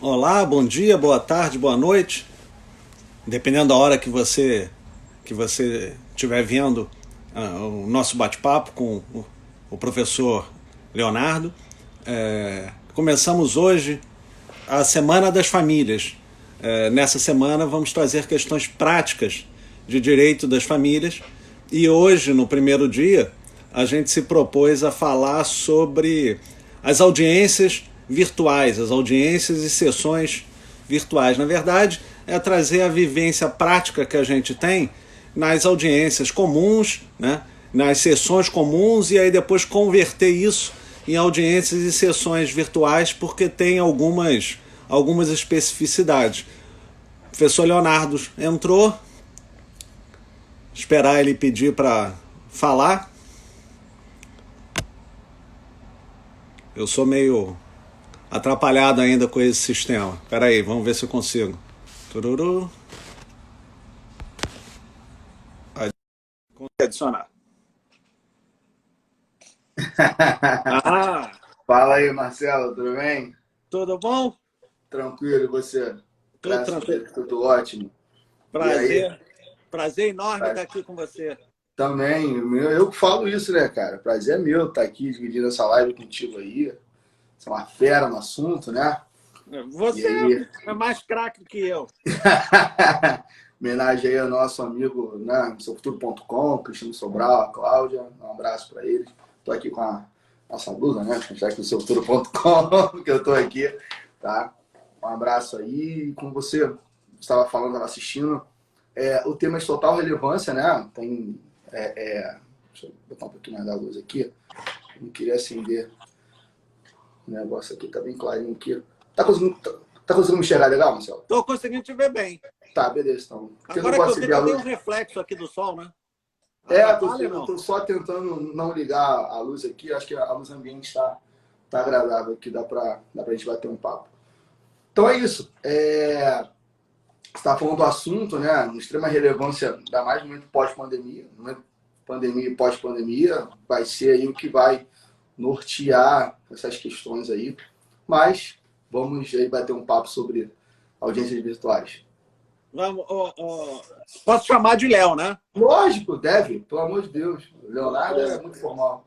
Olá, bom dia, boa tarde, boa noite. Dependendo da hora que você estiver vendo o nosso bate-papo com o professor Leonardo. Começamos hoje a Semana das Famílias. Nessa semana vamos trazer questões práticas de direito das famílias e hoje, no primeiro dia, a gente se propôs a falar sobre as audiências virtuais, as audiências e sessões virtuais. Na verdade, é trazer a vivência prática que a gente tem nas audiências comuns, né? Nas sessões comuns, e aí depois converter isso em audiências e sessões virtuais, porque tem algumas especificidades. O professor Leonardo entrou, esperar ele pedir para falar. Eu sou meio atrapalhado ainda com esse sistema. Espera aí, vamos ver se eu consigo. Tururu. Adicionar. Ah, Fala aí, Marcelo, tudo bem? tudo bom? Tranquilo, e você? Tudo Graças a tranquilo. Deus, tudo ótimo. E aí? Prazer. Prazer enorme Tá- estar aqui com você. Também, eu que falo isso, né, cara? Prazer é meu estar aqui dividindo essa live contigo aí. Você é uma fera no assunto, né? E Você aí, é mais craque que eu. homenagem aí ao nosso amigo, né, SeuFuturo.com, Cristiano Sobral, a Cláudia, um abraço para eles. Estou aqui com a nossa blusa, né? A gente está aqui no SeuFuturo.com, que eu estou aqui, tá? Um abraço aí. Como você estava falando, estava assistindo, o tema é de total relevância, né? Deixa eu botar um pouquinho mais da luz aqui. Não queria acender o negócio aqui, tá bem clarinho aqui. Tá conseguindo me enxergar legal, Marcelo? Estou conseguindo te ver bem. Tá, beleza, então. Por que eu não Agora que posso eu vi acender que a eu tenho um luz? reflexo aqui do sol, né? Atrapalha Eu não? tô só tentando não ligar a luz aqui. Acho que a luz ambiente tá agradável aqui, dá pra gente bater um papo. Então é isso. Você está falando do assunto, né? De extrema relevância, ainda mais no momento pós-pandemia. No momento pandemia e pós-pandemia, vai ser aí o que vai nortear essas questões aí. Mas vamos aí bater um papo sobre audiências virtuais. Vamos, posso chamar de Léo, né? Lógico, deve, pelo amor de Deus. O Leonardo é muito formal.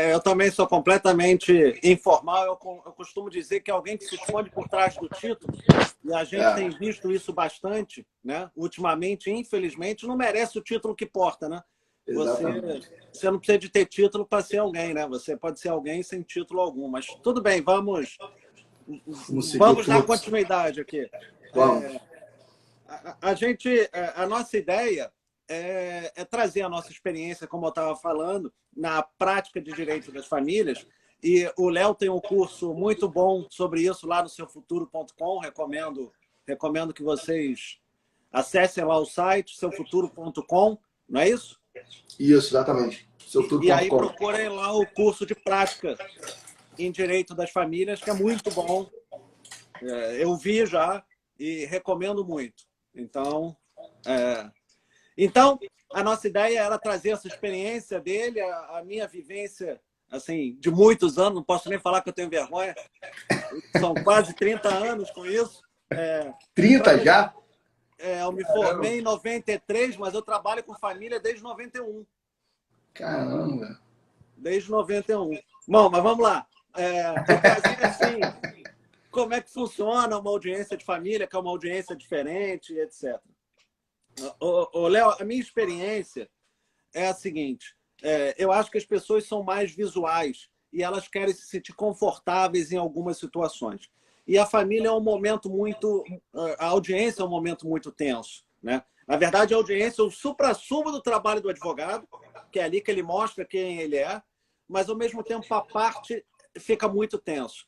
Eu também sou completamente informal. Eu costumo dizer que alguém que se esconde por trás do título, e a gente É, tem visto isso bastante, né? Ultimamente, infelizmente, não merece o título que porta, né? Você, exatamente. você não precisa de ter título para ser alguém, né? Você pode ser alguém sem título algum. Mas tudo bem, Vamos seguir o vamos dar fluxo. continuidade aqui. Vamos. A nossa ideia é trazer a nossa experiência, como eu estava falando, na prática de direito das famílias. E o Léo tem um curso muito bom sobre isso lá no seufuturo.com. Recomendo que vocês acessem lá o site, seufuturo.com, não é isso? Isso, exatamente. E aí Seufuturo.com. procurem lá o curso de prática em direito das famílias, que é muito bom. Eu vi já e recomendo muito. Então, é, então, a nossa ideia era trazer essa experiência dele, a minha vivência assim, de muitos anos, não posso nem falar que eu tenho vergonha, são quase 30 anos com isso. 30 já? Eu me Caramba. formei em 93, mas eu trabalho com família desde 91. Caramba. Desde 91. Bom, mas vamos lá. Eu trazia assim, como é que funciona uma audiência de família, que é uma audiência diferente, etc. Léo, a minha experiência é a seguinte: eu acho que as pessoas são mais visuais e elas querem se sentir confortáveis em algumas situações. E a família é um momento muito. A audiência é um momento muito tenso. Né? Na verdade, a audiência é o suprassumo do trabalho do advogado, que é ali que ele mostra quem ele é, mas ao mesmo tempo a parte fica muito tenso.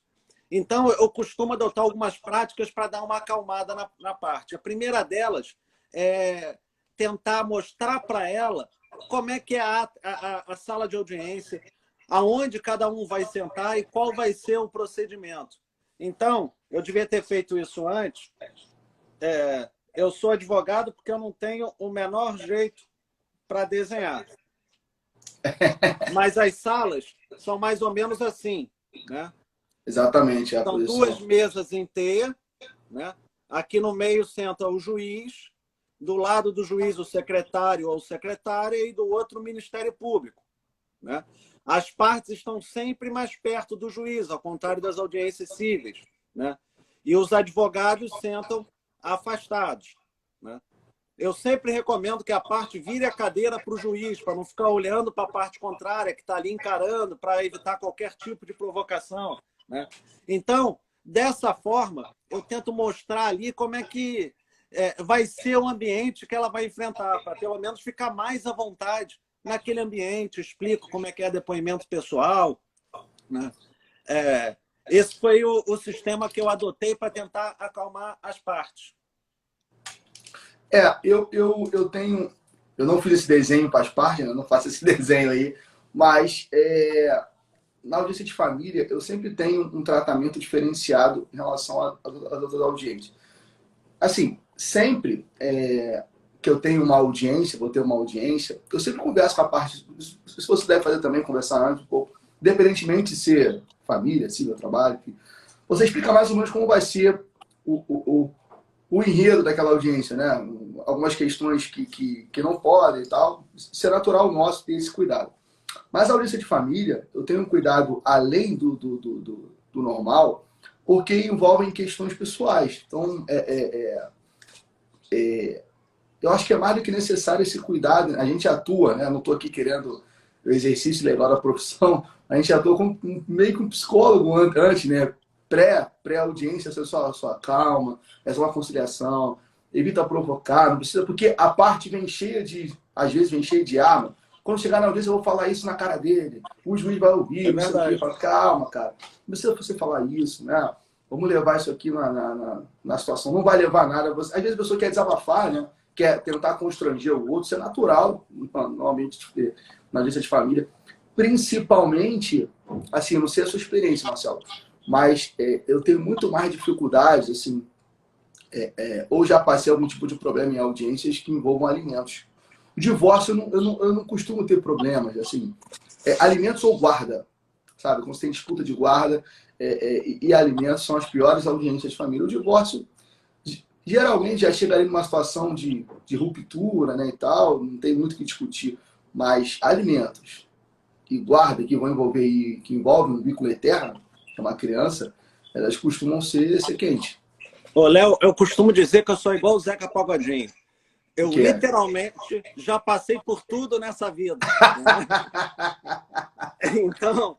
Então, eu costumo adotar algumas práticas para dar uma acalmada na parte. A primeira delas é tentar mostrar para ela como é que é a sala de audiência, aonde cada um vai sentar e qual vai ser o procedimento. Então, eu devia ter feito isso antes. Eu sou advogado porque eu não tenho o menor jeito para desenhar. Mas as salas são mais ou menos assim, né? Exatamente, é a São posição. duas mesas em T, né? Aqui no meio senta o juiz, do lado do juiz o secretário ou secretária e do outro o Ministério Público, né? As partes estão sempre mais perto do juiz, ao contrário das audiências cíveis, né? E os advogados sentam afastados, né? Eu sempre recomendo que a parte vire a cadeira para o juiz, para não ficar olhando para a parte contrária, que está ali encarando, para evitar qualquer tipo de provocação, né? Então, dessa forma, eu tento mostrar ali como é que vai ser o ambiente que ela vai enfrentar, para pelo menos ficar mais à vontade naquele ambiente. Explico como é que é depoimento pessoal, né? Esse foi o sistema que eu adotei para tentar acalmar as partes. Eu tenho. Eu não fiz esse desenho para as partes, né? Eu não faço esse desenho aí, mas na audiência de família eu sempre tenho um tratamento diferenciado em relação às audiências. Assim, sempre que eu tenho uma audiência, vou ter uma audiência, eu sempre converso com a parte. Se você deve fazer também, conversar antes um pouco, independentemente de ser família, se meu trabalho, enfim, você explica mais ou menos como vai ser o enredo daquela audiência, né? Algumas questões que não podem e tal. Isso é natural nosso ter esse cuidado. Mas a audiência de família, eu tenho um cuidado além do normal, porque envolvem questões pessoais. Então, eu acho que é mais do que necessário esse cuidado. A gente atua, né? Eu não estou aqui querendo o exercício legal da profissão, a gente atua meio que um psicólogo antes, né? Pré-audiência, você sua calma, é uma conciliação, evita provocar, não precisa, porque a parte vem cheia às vezes vem cheia de arma. Quando chegar na audiência, eu vou falar isso na cara dele, o juiz vai ouvir, não sei o quê. Fala, calma, cara, não precisa você falar isso, né? Vamos levar isso aqui na situação, não vai levar nada. Às vezes a pessoa quer desabafar, né? Quer tentar constranger o outro, isso é natural, normalmente, na audiência de família. Principalmente, assim, eu não sei a sua experiência, Marcelo, mas eu tenho muito mais dificuldades, assim, ou já passei algum tipo de problema em audiências que envolvam alimentos. O divórcio, eu não costumo ter problemas, assim, alimentos ou guarda, sabe? Quando você tem disputa de guarda e alimentos são as piores audiências de família. O divórcio, geralmente, já chega ali numa situação de ruptura, né, e tal, não tem muito o que discutir, mas alimentos e guarda que vão envolver, que envolvem um vínculo eterno, que é uma criança, elas costumam ser quentes. Ô, Léo, eu costumo dizer que eu sou igual o Zeca Pagodinho. Eu literalmente já passei por tudo nessa vida. Então,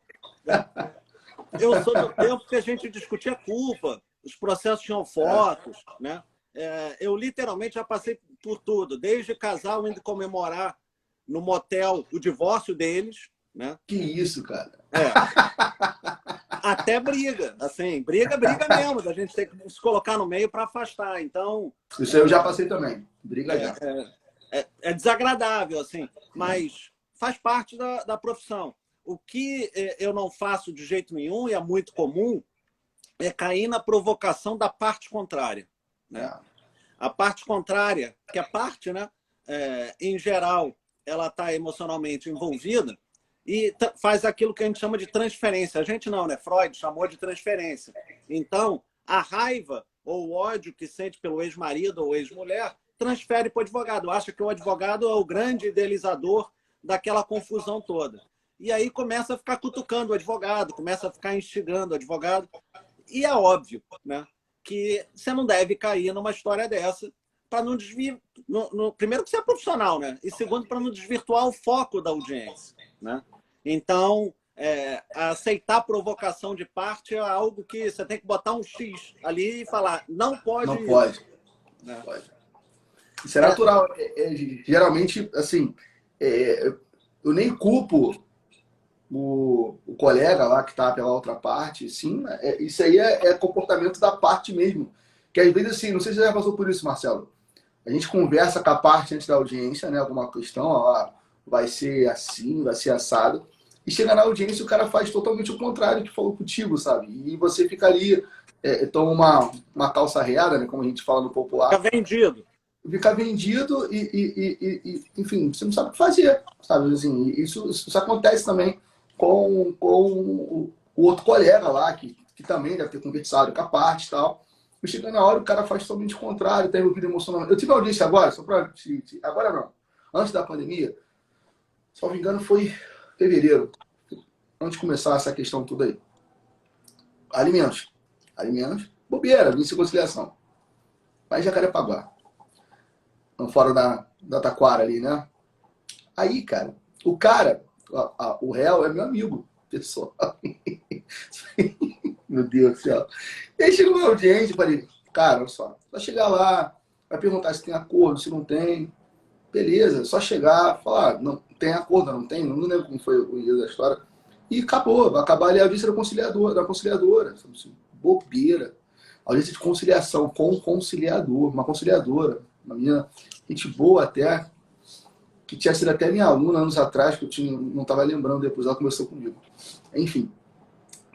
eu sou do tempo que a gente discutia culpa, os processos tinham fotos, né? Eu literalmente já passei por tudo, desde casal indo comemorar no motel o divórcio deles, né? Que isso, cara? Até briga, assim, briga mesmo, da gente ter que se colocar no meio para afastar. Então, isso aí eu já passei também. Briga já. É desagradável, assim, mas faz parte da profissão. O que eu não faço de jeito nenhum, e é muito comum, é cair na provocação da parte contrária, né? A parte contrária, que a parte, né, em geral, ela está emocionalmente envolvida e faz aquilo que a gente chama de transferência. A gente não, né? Freud chamou de transferência. Então, a raiva ou o ódio que sente pelo ex-marido ou ex-mulher transfere para o advogado. Acha que o advogado é o grande idealizador daquela confusão toda. E aí começa a ficar cutucando o advogado, começa a ficar instigando o advogado. E é óbvio, né, que você não deve cair numa história dessa para não desviar. Primeiro, que você é profissional, né? E segundo, para não desvirtuar o foco da audiência, né? Então, aceitar provocação de parte é algo que você tem que botar um X ali e falar, não pode. Não pode. Né? Não pode. Isso é natural. Geralmente, assim, eu nem culpo o colega lá que está pela outra parte. Sim, isso aí é comportamento da parte mesmo. Que às vezes, assim, não sei se você já passou por isso, Marcelo. A gente conversa com a parte antes da audiência, né? Alguma questão, ó, vai ser assim, vai ser assado. E chega na audiência e o cara faz totalmente o contrário que falou contigo, sabe? E você fica ali, toma uma calça reada, né? Como a gente fala no popular. Fica vendido. Fica vendido enfim, você não sabe o que fazer, sabe? Assim, isso acontece também com o outro colega lá, que que também deve ter conversado com a parte e tal. E chegando na hora, o cara faz totalmente o contrário, tá envolvido emocionalmente. Eu tive audiência agora, só pra... Agora não. Antes da pandemia, se não me engano, foi fevereiro. Antes de começar essa questão toda aí. Alimentos. Alimentos. Bobeira, vício e conciliação. Mas Jacarepaguá. No fórum da Taquara ali, né? Aí, cara, o réu é meu amigo, pessoal. Meu Deus do céu. E aí chegou uma audiência e falei, cara, olha só, só chegar lá, vai perguntar se tem acordo, se não tem. Beleza, só chegar, falar, não tem acordo, não tem, não lembro como foi o dia da história. E acabou, vai acabar ali a vista da conciliadora. Bobeira. Audiência de conciliação com um conciliador, uma conciliadora, uma menina, gente boa até, que tinha sido até minha aluna anos atrás, que eu não estava lembrando, depois ela conversou comigo. Enfim,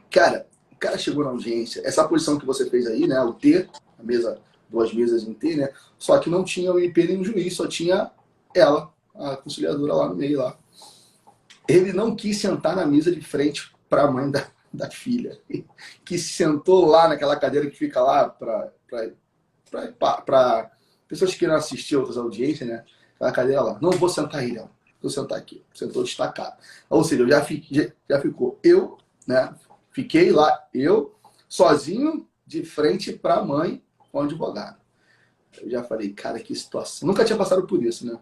cara, o cara chegou na audiência, essa posição que você fez aí, né, o T, a mesa, 2 mesas em T, né, só que não tinha o MP nem o juiz, só tinha ela, a conciliadora lá no meio, lá. Ele não quis sentar na mesa de frente para a mãe da filha, que sentou lá naquela cadeira que fica lá para pessoas que queiram assistir outras audiências, né? Aquela cadeira lá. Não vou sentar aí, não. Vou sentar aqui. Sentou destacado. Ou seja, já ficou eu, né? Fiquei lá, eu, sozinho, de frente para a mãe com o advogado. Eu já falei, cara, que situação. Nunca tinha passado por isso, né?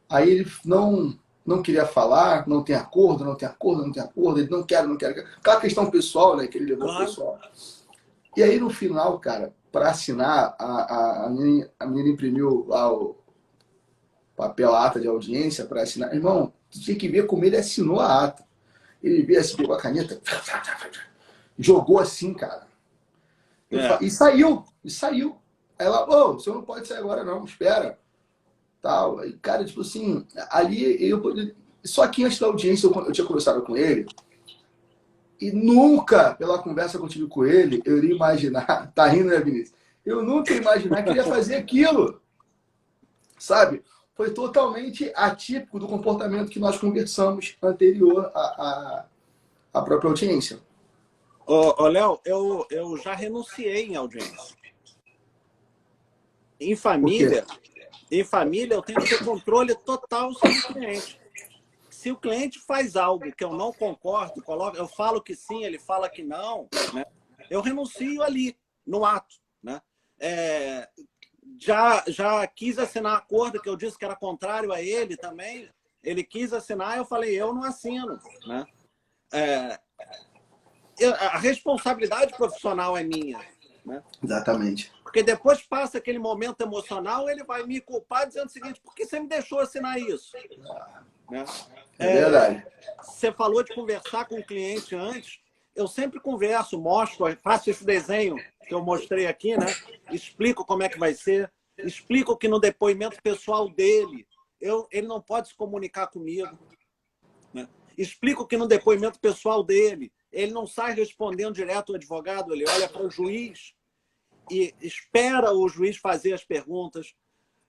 Aí ele não queria falar, não tem acordo, não tem acordo, não tem acordo, ele não quer. Aquela questão pessoal, né, que ele levou Claro. pessoal. E aí, no final, cara, para assinar, a menina imprimiu lá o papel, a ata de audiência para assinar. Irmão, tu tinha que ver como ele assinou a ata. Ele veio assim, pegou a caneta, jogou assim, cara. E saiu. Ela, ô, o senhor não pode sair agora não, espera. Tal. E, cara, tipo assim, ali só que antes da audiência eu tinha conversado com ele e nunca, pela conversa que eu tive com ele, eu iria imaginar, tá rindo, né, Vinícius? Eu nunca ia imaginar que ele ia fazer aquilo, sabe? Foi totalmente atípico do comportamento que nós conversamos anterior à própria audiência. Ô, Léo, eu já renunciei em audiência. Em família, eu tenho que ter controle total sobre o cliente. Se o cliente faz algo que eu não concordo, eu falo que sim, ele fala que não, né? Eu renuncio ali, no ato, né? Já quis assinar acordo que eu disse que era contrário a ele também. Ele quis assinar, eu falei, eu não assino, né? A responsabilidade profissional é minha, né? Exatamente. Porque depois passa aquele momento emocional, ele vai me culpar dizendo o seguinte, por que você me deixou assinar isso? Né? É verdade. Você falou de conversar com o cliente antes. Eu sempre converso, mostro, faço esse desenho que eu mostrei aqui, né? Explico como é que vai ser, explico que no depoimento pessoal dele, ele não pode se comunicar comigo. Né? Explico que no depoimento pessoal dele, ele não sai respondendo direto ao advogado, ele olha para o juiz e espera o juiz fazer as perguntas.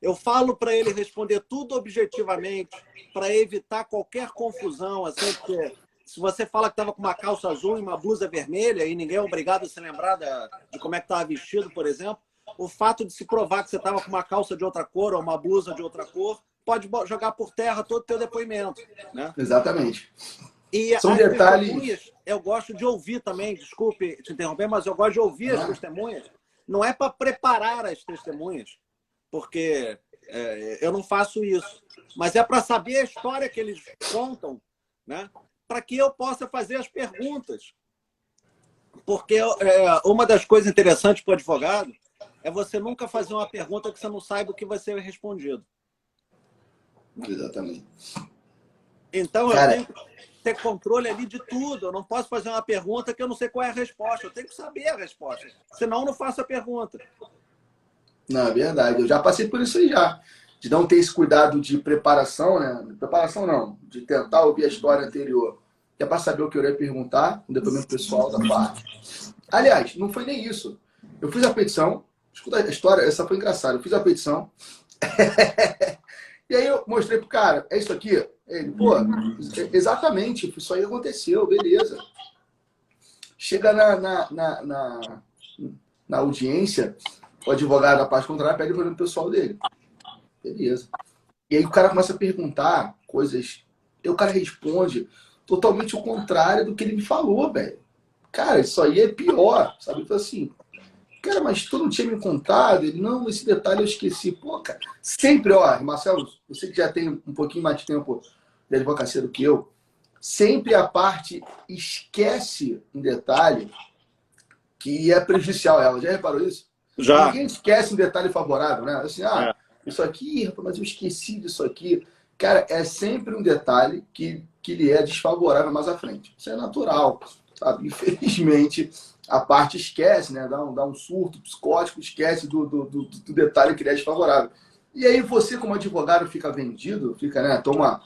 Eu falo para ele responder tudo objetivamente, para evitar qualquer confusão, assim, porque se você fala que estava com uma calça azul e uma blusa vermelha e ninguém é obrigado a se lembrar de como é que estava vestido, por exemplo, o fato de se provar que você estava com uma calça de outra cor ou uma blusa de outra cor pode jogar por terra todo o teu depoimento. Né? Exatamente. E são as detalhes. Testemunhas, eu gosto de ouvir também, desculpe te interromper, mas eu gosto de ouvir as testemunhas. Não é para preparar as testemunhas, porque eu não faço isso. Mas é para saber a história que eles contam, né? Para que eu possa fazer as perguntas. Porque uma das coisas interessantes para o advogado é você nunca fazer uma pergunta que você não saiba o que vai ser respondido. Exatamente. Então, Cara, eu tenho que ter controle ali de tudo. Eu não posso fazer uma pergunta que eu não sei qual é a resposta. Eu tenho que saber a resposta. Senão, eu não faço a pergunta. Não, é verdade. Eu já passei por isso aí já. De não ter esse cuidado de preparação, né? Preparação não, de tentar ouvir a história anterior. Que é para saber o que eu ia perguntar, um depoimento pessoal da parte. Aliás, não foi nem isso. Eu fiz a petição, escuta a história, essa foi engraçada. Eu fiz a petição. E aí eu mostrei pro cara, é isso aqui? Ele, pô, exatamente, isso aí aconteceu, beleza. Chega na audiência, o advogado da parte contrária pede o problema pessoal dele. Beleza. E aí o cara começa a perguntar coisas, e o cara responde totalmente o contrário do que ele me falou, velho. Cara, isso aí é pior, sabe? Então assim, cara, mas tu não tinha me contado? Ele, não, esse detalhe eu esqueci. Pô, cara, sempre, ó, Marcelo, você que já tem um pouquinho mais de tempo de advocacia do que eu, sempre a parte esquece um detalhe que é prejudicial a ela. Já reparou isso? Já. Ninguém esquece um detalhe favorável, né? Assim, É. isso aqui, rapaz, mas eu esqueci disso aqui. Cara, é sempre um detalhe que lhe é desfavorável mais à frente. Isso é natural, sabe? Infelizmente, a parte esquece, né? Dá um surto psicótico, esquece do detalhe que lhe é desfavorável. E aí você, como advogado, fica vendido, fica, né? Toma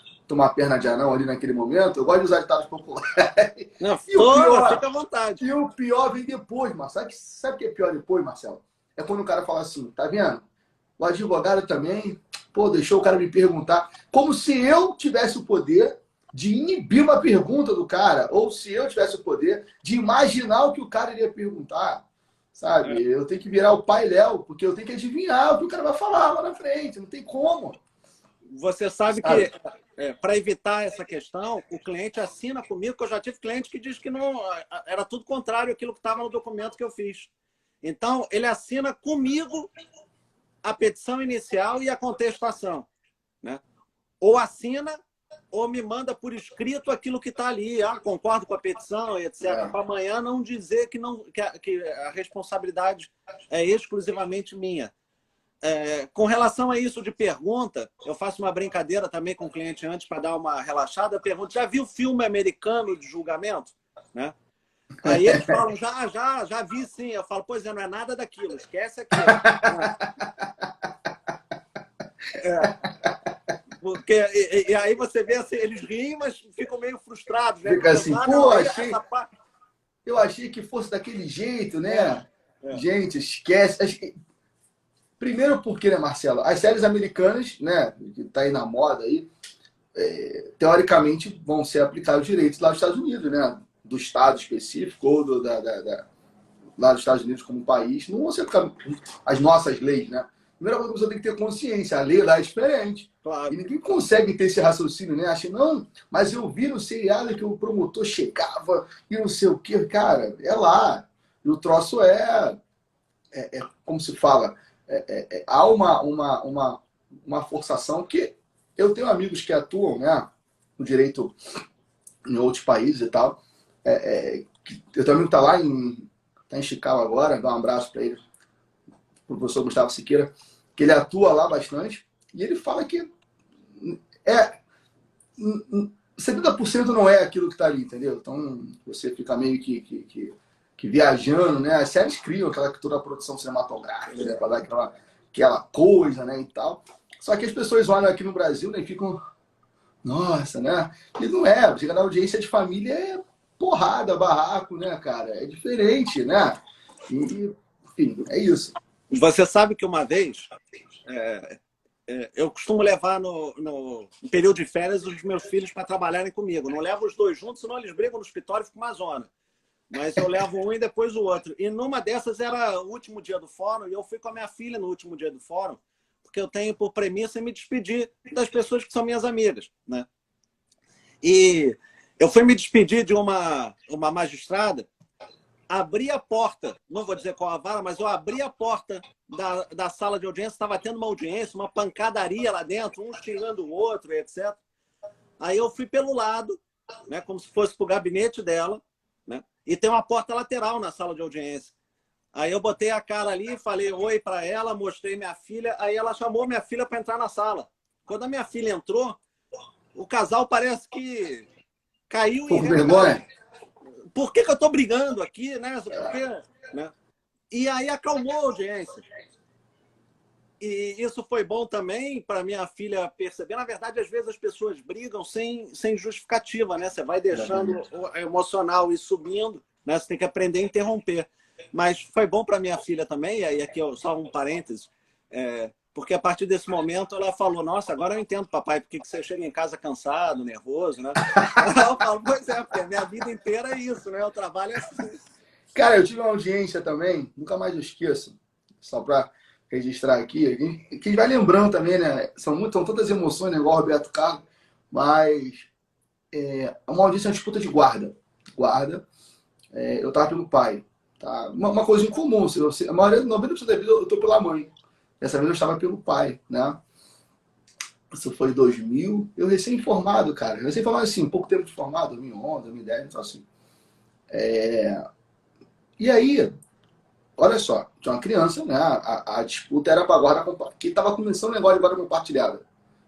perna de anão ali naquele momento. Eu gosto de usar ditados populares. Não, E o pior, fica à vontade. e o pior vem depois, Marcelo. Sabe o que é pior depois, Marcelo? É quando o cara fala assim, tá vendo? O advogado também, pô, deixou o cara me perguntar. Como se eu tivesse o poder de inibir uma pergunta do cara, ou se eu tivesse o poder de imaginar o que o cara iria perguntar, sabe? Eu tenho que virar o Pai Léo, porque eu tenho que adivinhar o que o cara vai falar lá na frente, não tem como. Você sabe que, para evitar essa questão, o cliente assina comigo, que eu já tive cliente que diz que não era tudo contrário àquilo que estava no documento que eu fiz. Então, ele assina comigo a petição inicial e a contestação, né? Ou assina ou me manda por escrito aquilo que está ali. Concordo com a petição, etc. Para amanhã não dizer que a responsabilidade é exclusivamente minha. Com relação a isso de pergunta, eu faço uma brincadeira também com o cliente antes para dar uma relaxada. Eu pergunto, já viu filme americano de julgamento? Né? Aí eles falam, já vi sim. Eu falo, pois é, não é nada daquilo, esquece aquilo. Porque, e aí você vê assim, eles riem, mas ficam meio frustrados, né? Fica assim, pô, eu achei que fosse daquele jeito, né? Gente, esquece. Primeiro porque, né, Marcelo, as séries americanas, né, que tá aí na moda aí, teoricamente vão ser aplicados direitos lá nos Estados Unidos, né? Do estado específico ou lá dos Estados Unidos como país, não vão ser aplicadas as nossas leis, né? Primeira coisa que você tem que ter consciência, a lei lá é diferente. Claro. E ninguém consegue ter esse raciocínio, né? Acha, não, mas eu vi no seriado que o promotor chegava e não sei o quê. Cara, é lá. E o troço como se fala, há uma forçação que eu tenho amigos que atuam, né, no direito em outros países e tal. Eu tenho um amigo que tá em Chicago agora, dá um abraço para ele, o professor Gustavo Siqueira, que ele atua lá bastante, e ele fala que 70% não é aquilo que está ali, entendeu? Então você fica meio que viajando, né? As séries criam toda a produção cinematográfica, né? Para dar aquela coisa, né? E tal. Só que as pessoas olham aqui no Brasil, né? E ficam, nossa, né? E não é. Chega na audiência de família, é porrada, barraco, né, cara? É diferente, né? E, enfim, é isso. Você sabe que uma vez eu costumo levar no período de férias os meus filhos para trabalharem comigo. Não levo os dois juntos, senão eles brigam no escritório e fica uma zona. Mas eu levo um e depois o outro. E numa dessas era o último dia do fórum e eu fui com a minha filha no último dia do fórum, porque eu tenho por premissa me despedir das pessoas que são minhas amigas, né? E eu fui me despedir de uma magistrada, abri a porta, não vou dizer qual a vara, mas eu abri a porta da sala de audiência, estava tendo uma audiência, uma pancadaria lá dentro, um xingando o outro, etc. Aí eu fui pelo lado, né, como se fosse para o gabinete dela, né, e tem uma porta lateral na sala de audiência. Aí eu botei a cara ali, falei oi para ela, mostrei minha filha, aí ela chamou minha filha para entrar na sala. Quando a minha filha entrou, o casal parece que caiu em vergonha. Por que eu estou brigando aqui, né? Né? E aí acalmou a audiência. E isso foi bom também para minha filha perceber. Na verdade, às vezes as pessoas brigam sem justificativa, né? Você vai deixando o emocional ir subindo, né? Você tem que aprender a interromper. Mas foi bom para minha filha também, e aí aqui só um parênteses. porque a partir desse momento ela falou, nossa, agora eu entendo, papai, por que você chega em casa cansado, nervoso, né? Eu falo, pois é, porque a minha vida inteira é isso, né? Eu trabalho assim. Cara, eu tive uma audiência também, nunca mais eu esqueço, só para registrar aqui. Quem vai lembrando também, né? São tantas emoções, né? Igual o Roberto Carlos, mas é uma audiência, uma disputa de guarda. Guarda, eu tava pelo pai, tá? Uma coisa incomum, a maioria, 90% da vida eu tô pela mãe. Dessa vez eu estava pelo pai, né? Isso foi em 2000, eu recém-formado, cara. Recém-formado assim, pouco tempo de formado, 2011, 2010, então assim. E aí, olha só, tinha uma criança, né? A disputa era para guarda compartilhada. Que estava começando o negócio de guarda compartilhada.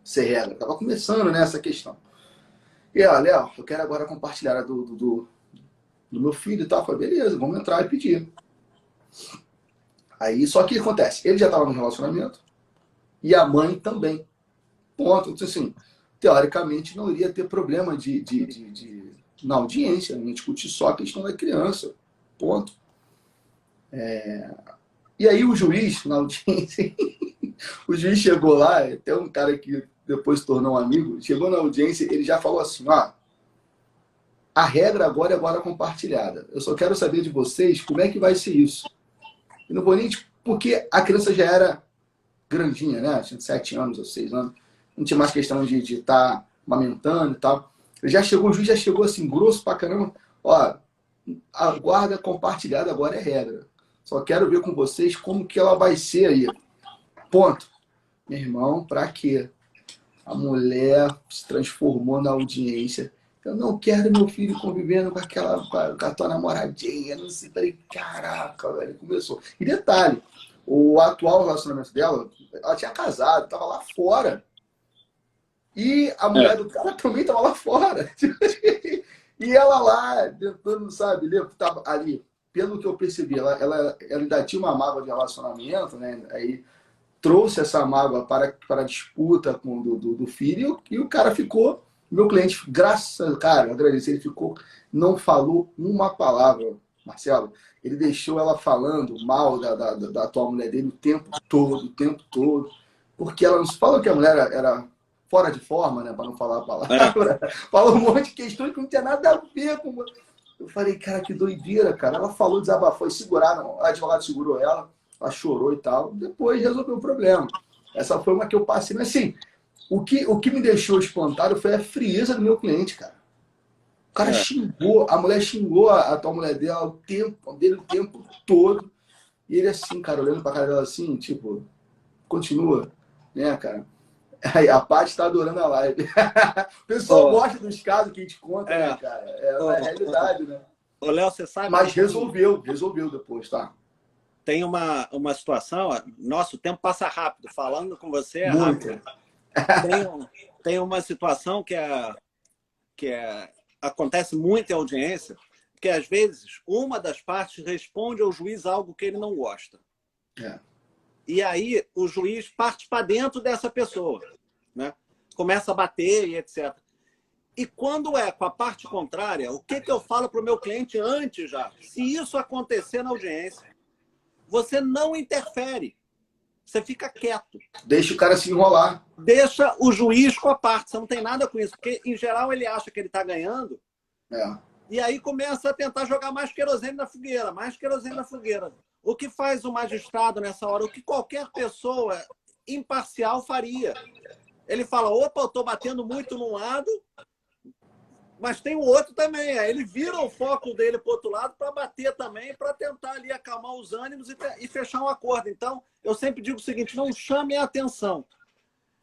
Ser regra. Estava começando, né, essa questão. E ela, Léo, eu quero a guarda compartilhada do meu filho e tal. Eu falei, beleza, vamos entrar e pedir. Aí, só que acontece, ele já estava no relacionamento e a mãe também. Ponto. Então, assim, teoricamente não iria ter problema na audiência, não discutir só a questão da criança. Ponto. E aí o juiz, na audiência, o juiz chegou lá, até um cara que depois se tornou um amigo, chegou na audiência, ele já falou assim, a regra agora é guarda compartilhada. Eu só quero saber de vocês como é que vai ser isso. Eu não vou nem, porque a criança já era grandinha, né? Tinha 7 anos ou 6 anos. Não tinha mais questão de estar amamentando e tal. Ele já chegou, o juiz já chegou assim, grosso pra caramba. Ó, a guarda compartilhada agora é regra. Só quero ver com vocês como que ela vai ser aí. Ponto. Meu irmão, pra quê? A mulher se transformou na audiência. Eu não quero meu filho convivendo com com a tua namoradinha. Não sei. Falei, caraca, velho, começou. E detalhe, o atual relacionamento dela, ela tinha casado, tava lá fora. E a mulher do cara também tava lá fora. E ela lá, tentando, sabe, tava ali, pelo que eu percebi, ela ainda tinha uma mágoa de relacionamento, né? Aí trouxe essa mágoa para a disputa do filho e o cara ficou, meu cliente, graças, cara, agradecer, ele ficou, não falou uma palavra, Marcelo. Ele deixou ela falando mal da atual mulher dele o tempo todo, porque ela não falou que a mulher era fora de forma, né, para não falar a palavra, falou um monte de questões que não tinha nada a ver com... Eu falei, cara, que doideira, cara. Ela falou, desabafou, seguraram, a advogada segurou ela chorou e tal, depois resolveu o problema. Essa foi uma que eu passei, mas assim, o que me deixou espantado foi a frieza do meu cliente, cara. O cara xingou, a mulher xingou a atual mulher dela o tempo todo, e ele assim, cara, olhando pra cara dela assim, tipo, continua, né, cara? Aí a Paty tá adorando a live. O pessoal gosta dos casos que a gente conta, né, cara? É a realidade, né? Ô, Léo, você sabe... Mas resolveu depois, tá? Tem uma situação, nosso tempo passa rápido, falando com você é muito rápido. Tem uma situação que acontece muito em audiência, que às vezes uma das partes responde ao juiz algo que ele não gosta. E aí o juiz parte para dentro dessa pessoa, né? Começa a bater e etc. E quando é com a parte contrária, o que eu falo para o meu cliente antes já? Se isso acontecer na audiência, você não interfere. Você fica quieto. Deixa o cara se enrolar. Deixa o juiz com a parte. Você não tem nada com isso. Porque, em geral, ele acha que ele está ganhando. E aí começa a tentar jogar mais querosene na fogueira. Mais querosene na fogueira. O que faz o magistrado nessa hora? O que qualquer pessoa imparcial faria? Ele fala, opa, eu estou batendo muito num lado, mas tem o outro também. Aí ele vira o foco dele para o outro lado para bater também, para tentar ali acalmar os ânimos e fechar um acordo. Então, eu sempre digo o seguinte, não chame a atenção.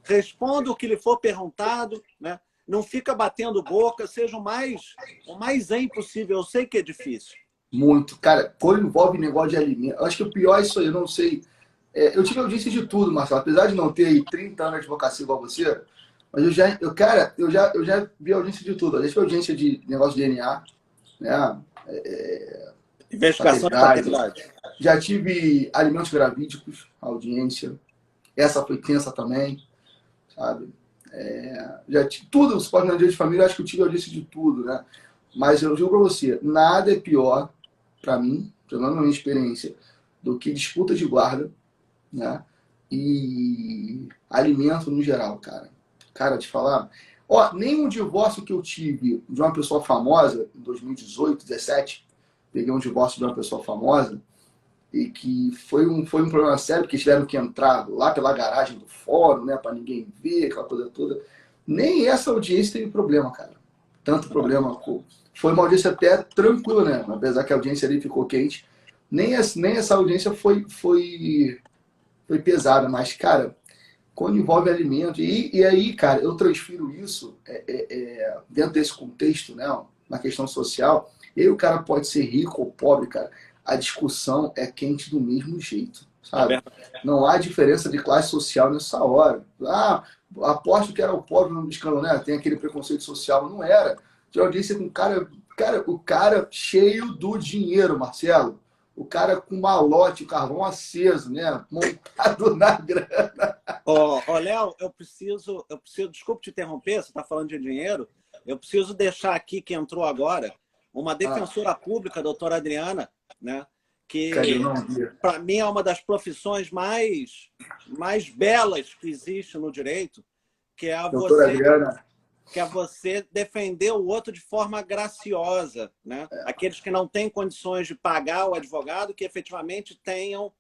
Responda o que lhe for perguntado, né? Não fica batendo boca, seja o mais zen possível. Eu sei que é difícil. Muito. Cara, quando envolve negócio de alimento, eu acho que o pior é isso aí, eu não sei. Eu tive audiência de tudo, Marcelo. Apesar de não ter aí 30 anos de advocacia igual você, mas eu já vi audiência de tudo. Eu já tive audiência de negócio de DNA, né? Investigação de paternidade. Já tive alimentos gravídicos, audiência. Essa foi tensa também, sabe? Já tive tudo, você pode dia de família, eu acho que eu tive audiência de tudo, né? Mas eu digo para você, nada é pior para mim, pelo menos na minha experiência, do que disputa de guarda, né? e alimento no geral, cara. Cara, te falar, ó, nem um divórcio que eu tive de uma pessoa famosa, em 2018, 17, peguei um divórcio de uma pessoa famosa, e que foi um problema sério, porque tiveram que entrar lá pela garagem do fórum, né, para ninguém ver, aquela coisa toda. Nem essa audiência teve problema, cara. Tanto problema. Foi uma audiência até tranquila, né? Apesar que a audiência ali ficou quente. Nem essa audiência foi pesada, mas, cara, quando envolve alimento, e aí, cara, eu transfiro isso dentro desse contexto, né, na questão social, e aí o cara pode ser rico ou pobre, cara, a discussão é quente do mesmo jeito, sabe? Não há diferença de classe social nessa hora. Ah, aposto que era o pobre no escândalo, né? Tem aquele preconceito social, não era. Já audiência com o cara cheio do dinheiro, Marcelo. O cara com malote, o carvão aceso, né? Montado na grana. Léo, desculpe te interromper, você está falando de dinheiro, eu preciso deixar aqui que entrou agora uma defensora pública, a doutora Adriana, né, que para mim é uma das profissões mais belas que existe no direito, que é você defender o outro de forma graciosa, né? Aqueles que não têm condições de pagar o advogado, que efetivamente tenham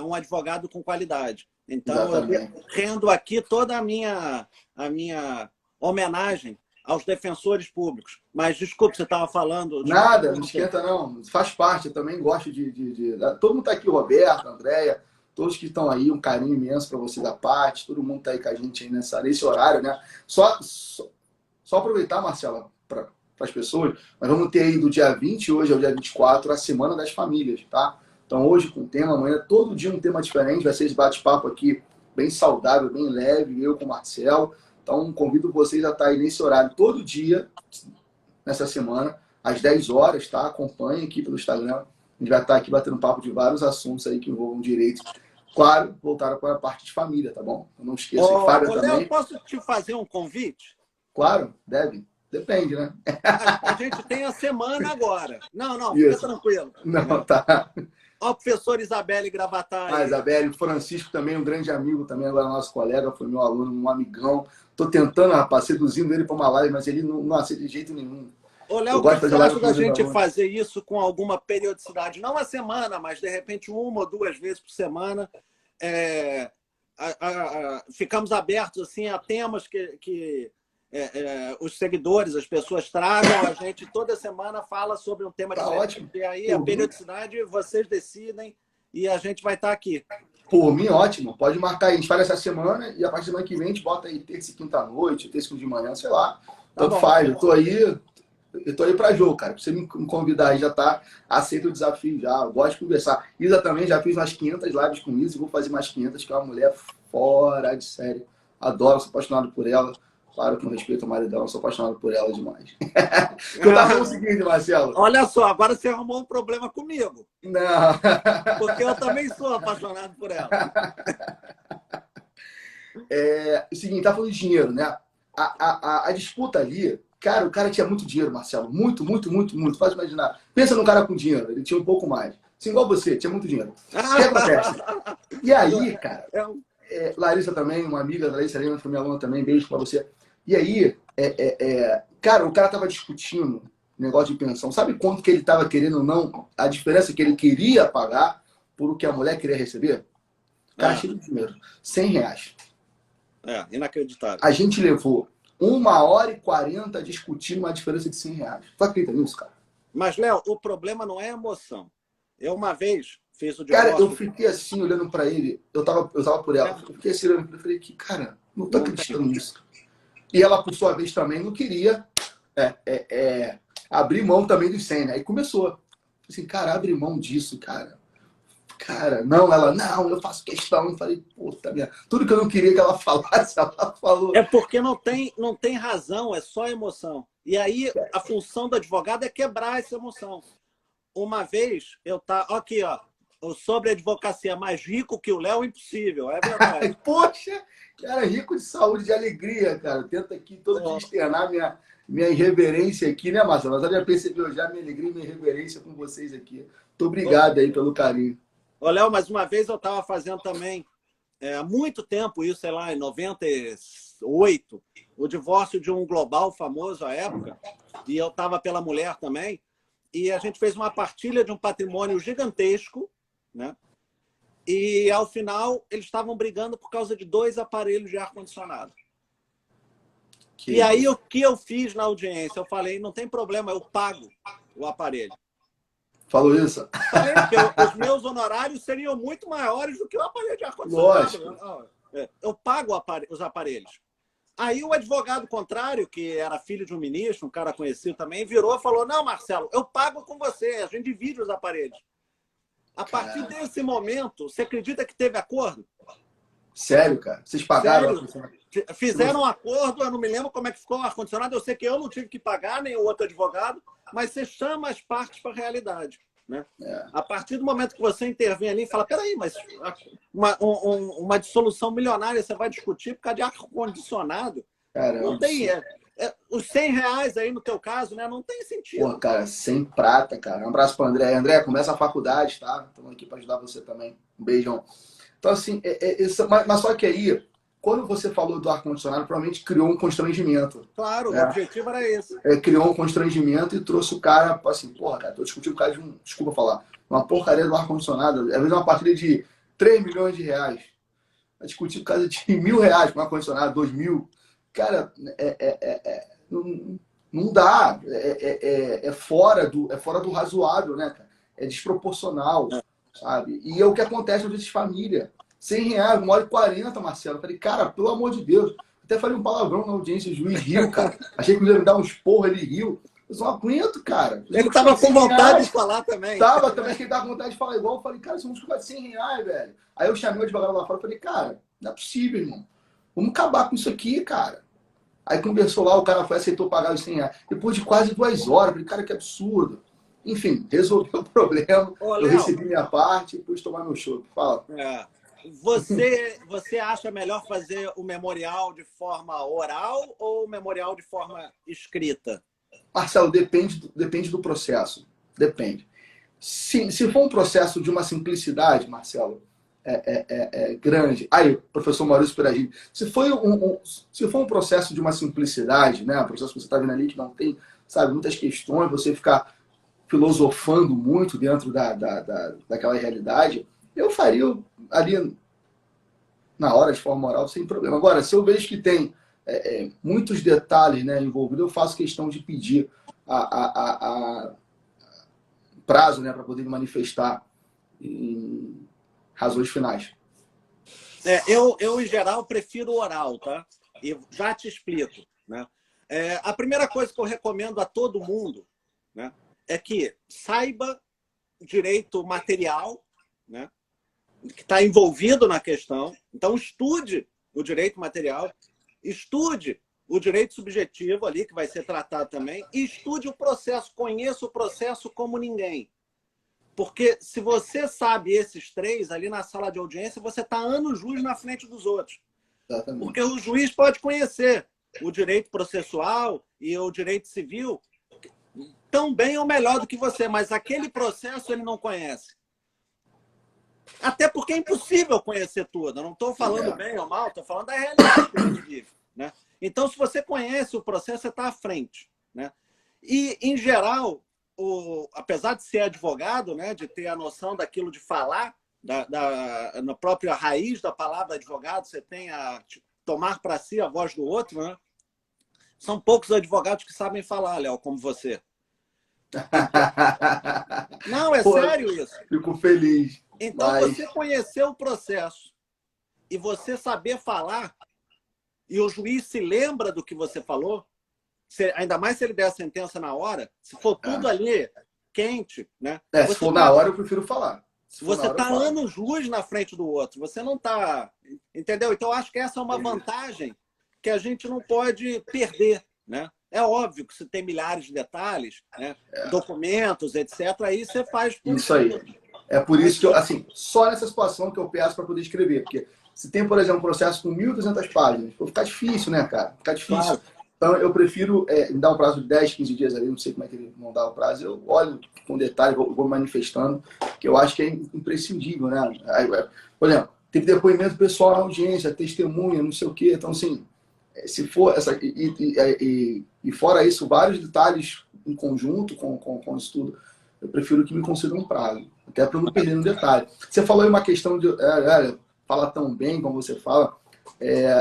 um advogado com qualidade. Então, eu rendo aqui toda a minha homenagem aos defensores públicos. Mas, desculpe, você estava falando... Nada, não esquenta não. Faz parte, eu também gosto Todo mundo está aqui, Roberto, Andréia, todos que estão aí, um carinho imenso para você da parte, todo mundo está aí com a gente aí nesse horário, né? Só aproveitar, Marcela, para as pessoas, nós vamos ter aí do dia 20, hoje é o dia 24, a Semana das Famílias, tá? Então, hoje com tema, amanhã, todo dia um tema diferente, vai ser esse bate-papo aqui bem saudável, bem leve, eu com o Marcelo. Então, convido vocês a estar aí nesse horário, todo dia, nessa semana, às 10 horas, tá? Acompanhe aqui pelo Instagram. A gente vai estar aqui batendo papo de vários assuntos aí que envolvam direito. Claro, voltaram para a parte de família, tá bom? Eu não esqueça. E Fábio também. Léo, posso te fazer um convite? Claro, deve. Depende, né? A gente tem a semana agora. Não, fica tranquilo. Não, tá. Ó, o professor Isabelle Gravatar. Isabelle, o Francisco também, um grande amigo também, agora nosso colega, foi meu aluno, um amigão. Tô tentando, rapaz, seduzindo ele para uma live, mas ele não aceita de jeito nenhum. Léo, o que você acha da gente fazer isso com alguma periodicidade? Não a semana, mas de repente 1 ou 2 vezes por semana. Ficamos abertos assim, a temas que os seguidores, as pessoas tragam. A gente toda semana fala sobre um tema diferente. Ótimo. E aí a periodicidade vocês decidem e a gente vai estar aqui. Por mim, ótimo. Pode marcar aí. A gente faz essa semana e a partir da semana que vem a gente bota aí terça e quinta à noite, terça e quinta de manhã, sei lá. Tanto faz. Eu tô aí para jogo, cara. Se você me convidar aí, já tá aceito o desafio já. Eu gosto de conversar. Isa também, já fiz umas 500 lives com Isa e vou fazer mais 500, que é uma mulher fora de série. Adoro, sou apaixonado por ela. Claro que não respeito o marido dela, sou apaixonado por ela demais. Eu tava falando o seguinte, Marcelo. Olha só, agora você arrumou um problema comigo. Não. Porque eu também sou apaixonado por ela. O seguinte, tá falando de dinheiro, né? A disputa ali, cara, o cara tinha muito dinheiro, Marcelo. Muito, muito, muito, muito. Faz imaginar. Pensa num cara com dinheiro, ele tinha um pouco mais. Assim, igual você, tinha muito dinheiro. O que acontece? E aí, cara, Larissa também, uma amiga, Larissa Lima, foi minha aluna também, beijo pra você. E aí, cara, o cara tava discutindo negócio de pensão. Sabe quanto que ele tava querendo ou não? A diferença que ele queria pagar por o que a mulher queria receber? Cara, cheio de dinheiro. R$100. Inacreditável. A gente levou 1h40 discutindo uma diferença de R$100. Tu acredita nisso, cara? Mas, Léo, o problema não é a emoção. Eu uma vez fiz o divórcio... Cara, eu fiquei assim, olhando pra ele. Eu tava por ela. Eu fiquei assim, olhando pra ele. Eu falei, cara, não tô acreditando nisso. E ela, por sua vez, também não queria abrir mão também dos 100, né? Aí começou. Assim, cara, abre mão disso, cara. Cara, não, eu faço questão. Eu falei, puta minha. Tudo que eu não queria que ela falasse, ela falou. É porque não tem razão, é só emoção. E aí, a função do advogado é quebrar essa emoção. Uma vez, eu tava... Aqui, ó. Sobre a advocacia, mais rico que o Léo, impossível. É verdade. Poxa, cara, rico de saúde, de alegria, cara. Eu tento aqui todo dia externar minha irreverência aqui, né, Marcelo? Mas já percebeu já minha alegria e minha irreverência com vocês aqui. Muito obrigado aí pelo carinho. Léo, mas uma vez eu estava fazendo também há muito tempo, isso, sei lá, em 98, o divórcio de um global famoso à época, e eu estava pela mulher também, e a gente fez uma partilha de um patrimônio gigantesco, né? E, ao final, eles estavam brigando por causa de 2 aparelhos de ar-condicionado. E aí, o que eu fiz na audiência? Eu falei, não tem problema, eu pago o aparelho. Falou isso? Falei, porque os meus honorários seriam muito maiores do que o aparelho de ar-condicionado. Eu pago os aparelhos. Aí o advogado contrário, que era filho de um ministro, um cara conhecido também, virou e falou, não, Marcelo, eu pago com você, a gente divide os aparelhos. A partir desse momento, você acredita que teve acordo? Sério, cara? Vocês pagaram? Sério? Fizeram um acordo, eu não me lembro como é que ficou o ar-condicionado, eu sei que eu não tive que pagar, nem o outro advogado, mas você chama as partes para a realidade. Né? A partir do momento que você intervém ali e fala, peraí, mas uma dissolução milionária você vai discutir por causa de ar-condicionado? Não tem. Os R$100 aí no teu caso, né? Não tem sentido. Pô, cara, 100 prata, cara. Um abraço para André. André, começa a faculdade, tá? Estamos aqui para ajudar você também. Um beijão. Então, assim, mas só que aí, quando você falou do ar-condicionado, provavelmente criou um constrangimento. Claro, o objetivo era esse. Criou um constrangimento e trouxe o cara, assim, porra, cara, tô discutindo com o cara de desculpa falar, uma porcaria do ar-condicionado. Às vezes uma partilha de R$3 milhões. Vai discutir por causa de R$1.000 com ar-condicionado, 2.000. Cara, não dá. É fora do razoável, né, cara? É desproporcional, sabe? E é o que acontece às vezes família. R$100, 1h40, Marcelo. Eu falei, cara, pelo amor de Deus. Até falei um palavrão na audiência, o juiz riu, cara. Achei que ele ia me dar um esporro, ele riu. Eu não aguento, cara. Ele tava com vontade de falar também. Tava também, que ele tava com vontade de falar igual. Eu falei, cara, esse músico vai de R$100, velho. Aí eu chamei o advogado lá fora e falei, cara, não é possível, irmão. Vamos acabar com isso aqui, cara. Aí conversou lá, o cara aceitou pagar os R$100. Depois de quase 2 horas. Eu falei, cara, que absurdo. Enfim, resolveu o problema. Eu recebi minha parte e pude tomar meu show. Fala. Você acha melhor fazer o memorial de forma oral ou o memorial de forma escrita? Marcelo, depende do processo. Depende. Se for um processo de uma simplicidade, Marcelo, grande. Aí, professor Maurício Peragini, se for um processo de uma simplicidade, né? Um processo que você está vendo ali que não tem, sabe, muitas questões, você ficar filosofando muito dentro daquela realidade, eu faria ali na hora, de forma oral, sem problema. Agora, se eu vejo que tem muitos detalhes, né, envolvidos, eu faço questão de pedir a prazo, né, para poder me manifestar em razões finais. Eu, em geral, prefiro oral, tá? E já te explico. Né? A primeira coisa que eu recomendo a todo mundo, né, é que saiba direito material, né, que está envolvido na questão. Então, estude o direito material, estude o direito subjetivo ali, que vai ser tratado também, e estude o processo, conheça o processo como ninguém. Porque se você sabe esses 3, ali na sala de audiência, você está anos-luz na frente dos outros. Exatamente. Porque o juiz pode conhecer o direito processual e o direito civil tão bem ou melhor do que você, mas aquele processo ele não conhece. Até porque é impossível conhecer tudo. Eu não estou falando bem ou mal, estou falando da realidade que a gente vive. Né? Então, se você conhece o processo, você está à frente. Né? E, em geral, apesar de ser advogado, né, de ter a noção daquilo de falar, na própria raiz da palavra advogado, você tem a tomar para si a voz do outro, né? São poucos advogados que sabem falar, Léo, como você. Não, é sério isso. Fico feliz. Então, você conhecer o processo e você saber falar, e o juiz se lembra do que você falou, ainda mais se ele der a sentença na hora, se for tudo ali quente, né? Se for na hora, eu prefiro falar. Você está anos-luz na frente do outro. Você não está... Entendeu? Então, eu acho que essa é uma vantagem que a gente não pode perder, né? É óbvio que você tem milhares de detalhes, né? Documentos, etc. Aí você faz... Isso aí. É por isso que eu, assim, só nessa situação que eu peço para poder escrever. Porque se tem, por exemplo, um processo com 1.200 páginas, fica difícil, né, cara? Fica difícil. Claro. Então, eu prefiro me dar um prazo de 10, 15 dias ali, não sei como é que ele não dá o prazo. Eu olho com detalhe, vou manifestando, que eu acho que é imprescindível, né? Por exemplo, teve depoimento pessoal na audiência, testemunha, não sei o quê. Então, assim, se for essa. E fora isso, vários detalhes em conjunto com isso tudo, eu prefiro que me conceda um prazo, até para não perder no detalhe. Você falou aí uma questão de. Fala tão bem como você fala.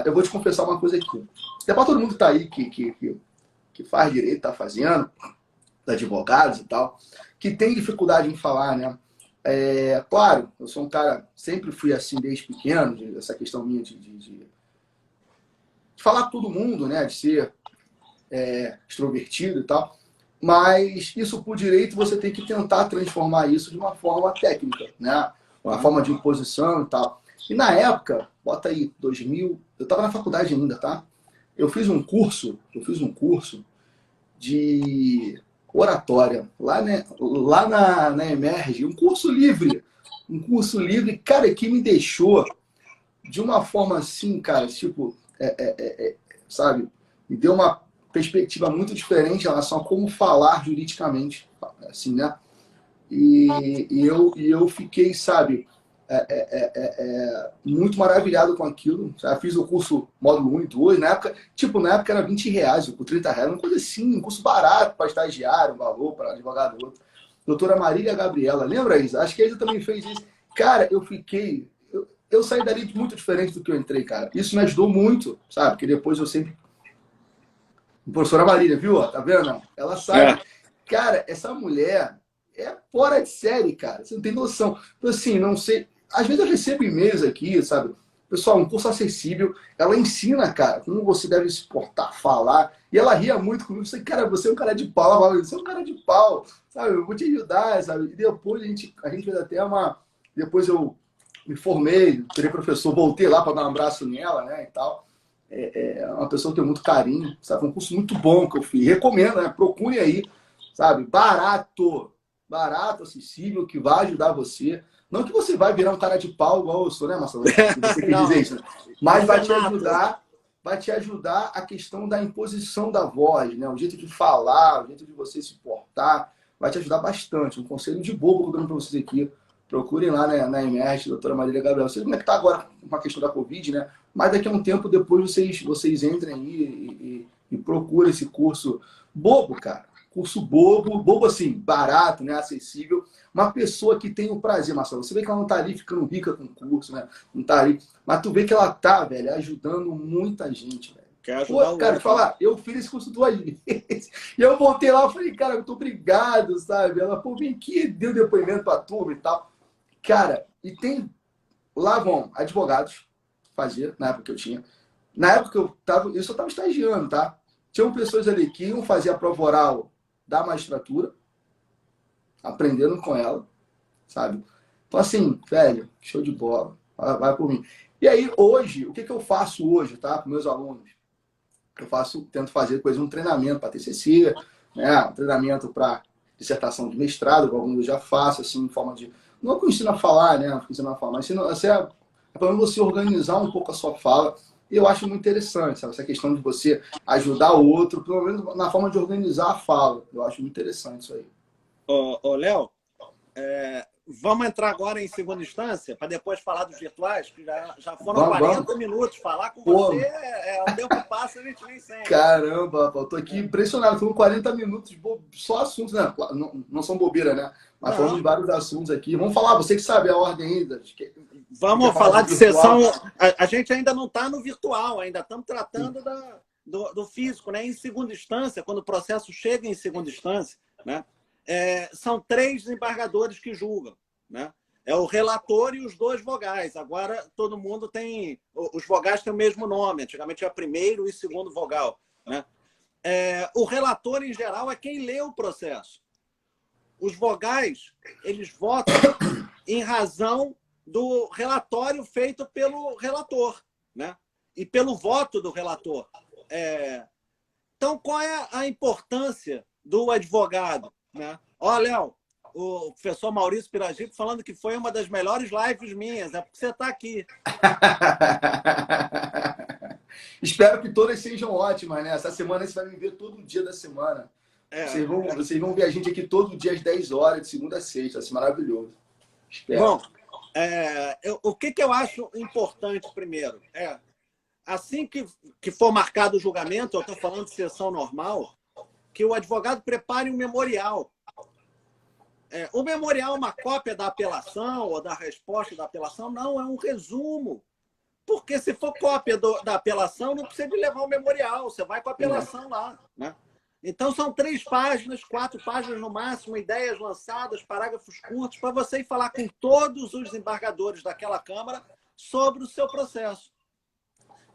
Eu vou te confessar uma coisa aqui. Até para todo mundo que tá aí, que faz direito, está fazendo, advogados e tal, que tem dificuldade em falar, né? Claro, eu sou um cara, sempre fui assim desde pequeno, essa questão minha de falar com todo mundo, né? De ser extrovertido e tal. Mas isso por direito você tem que tentar transformar isso de uma forma técnica, né? Uma forma de imposição e tal. E na época, bota aí, 2000, eu estava na faculdade ainda, tá? Eu fiz um curso de oratória lá na Emerge, um curso livre, cara, que me deixou de uma forma assim, cara, tipo, sabe, me deu uma perspectiva muito diferente em relação a como falar juridicamente, assim, né? Eu fiquei, sabe, muito maravilhado com aquilo. Já fiz o curso módulo 1 e 2. Na época era R$ 20, por R$ 30, uma coisa assim, um curso barato para estagiário, um valor para advogado outro. Doutora Marília Gabriela, lembra isso? Acho que a Isa também fez isso. Cara, eu saí dali muito diferente do que eu entrei, cara. Isso me ajudou muito, sabe? Porque depois eu sempre. Professora Marília, viu? Tá vendo? Ela sabe. Cara, essa mulher é fora de série, cara. Você não tem noção. Então, assim, não sei. Às vezes eu recebo e-mails aqui, sabe? Pessoal, um curso acessível. Ela ensina, cara, como você deve se portar, falar. E ela ria muito comigo. Eu falei, cara, você é um cara de pau. Ela falava, você é um cara de pau, sabe? Eu vou te ajudar, sabe? E depois a gente fez até uma. Depois eu me formei, virei professor, voltei lá para dar um abraço nela, né? E tal. Uma pessoa que tem muito carinho, sabe? Um curso muito bom que eu fiz. Recomendo, né? Procure aí, sabe? Barato, acessível, que vai ajudar você. Não que você vai virar um cara de pau igual eu sou, né, Marcelo? Você quer dizer isso, né? Mas vai te ajudar a questão da imposição da voz, né? O jeito de falar, o jeito de você se portar, vai te ajudar bastante. Um conselho de bobo que eu dou para vocês aqui. Procurem lá na Emerge, doutora Marília Gabriela. Não sei como é que está agora com a questão da Covid, né? Mas daqui a um tempo depois vocês entrem aí e procurem esse curso bobo, cara. Curso bobo assim, barato, né? Acessível. Uma pessoa que tem o prazer, Marcelo. Você vê que ela não tá ali ficando rica com o curso, né? Não tá ali. Mas tu vê que ela tá, velho, ajudando muita gente, velho. Quer ajudar cara, te falar, eu fiz esse curso 2 vezes. E eu voltei lá e falei, cara, muito obrigado, sabe? Ela, pô, vem aqui, deu depoimento pra turma e tal. Cara, e tem. Lá vão advogados fazer, na época que eu tinha. Na época que eu só estava estagiando, tá? Tinham pessoas ali que iam fazer a prova oral da magistratura, aprendendo com ela, sabe? Então, assim, velho, show de bola. Vai por mim. E aí, hoje, o que eu faço hoje, tá? Com meus alunos? Tento fazer coisa, um treinamento para TCC, né? Um treinamento para dissertação de mestrado, que alguns eu já faço, assim, em forma de. Não é que eu ensino a falar, né? Não ensino a falar, mas para você organizar um pouco a sua fala. E eu acho muito interessante, sabe? Essa questão de você ajudar o outro, pelo menos na forma de organizar a fala. Eu acho muito interessante isso aí. Léo, vamos entrar agora em segunda instância, para depois falar dos virtuais, que já foram 40 minutos. Falar com você, o tempo passa e a gente nem sente. Caramba, eu tô aqui impressionado. Foram 40 minutos de só assuntos, né? Não são bobeira, né? Mas falamos de vários assuntos aqui. Vamos falar, você que sabe a ordem ainda. Vamos falar de sessão. A gente ainda não está no virtual, ainda estamos tratando do físico, né? Em segunda instância, quando o processo chega em segunda instância, né? São 3 desembargadores que julgam, né? É o relator e os 2 vogais. Agora todo mundo tem. Os vogais têm o mesmo nome. Antigamente era primeiro e segundo vogal, né? O relator, em geral, é quem lê o processo. Os vogais, eles votam em razão do relatório feito pelo relator, né? E pelo voto do relator. Então, qual é a importância do advogado, né? Léo, o professor Maurício Piragico falando que foi uma das melhores lives minhas, é porque você está aqui. Espero que todas sejam ótimas, né? Essa semana você vai me ver todo dia da semana. Vocês vão ver a gente aqui todo dia às 10 horas, de segunda a sexta. Vai ser maravilhoso. Espero. Bom, O que eu acho importante primeiro? Assim que for marcado o julgamento, eu estou falando de sessão normal, que o advogado prepare um memorial. O memorial é uma cópia da apelação ou da resposta da apelação? Não, é um resumo. Porque se for cópia da apelação, não precisa de levar o memorial, você vai com a apelação lá, né? Então, são 3 páginas, 4 páginas no máximo, ideias lançadas, parágrafos curtos, para você ir falar com todos os desembargadores daquela Câmara sobre o seu processo.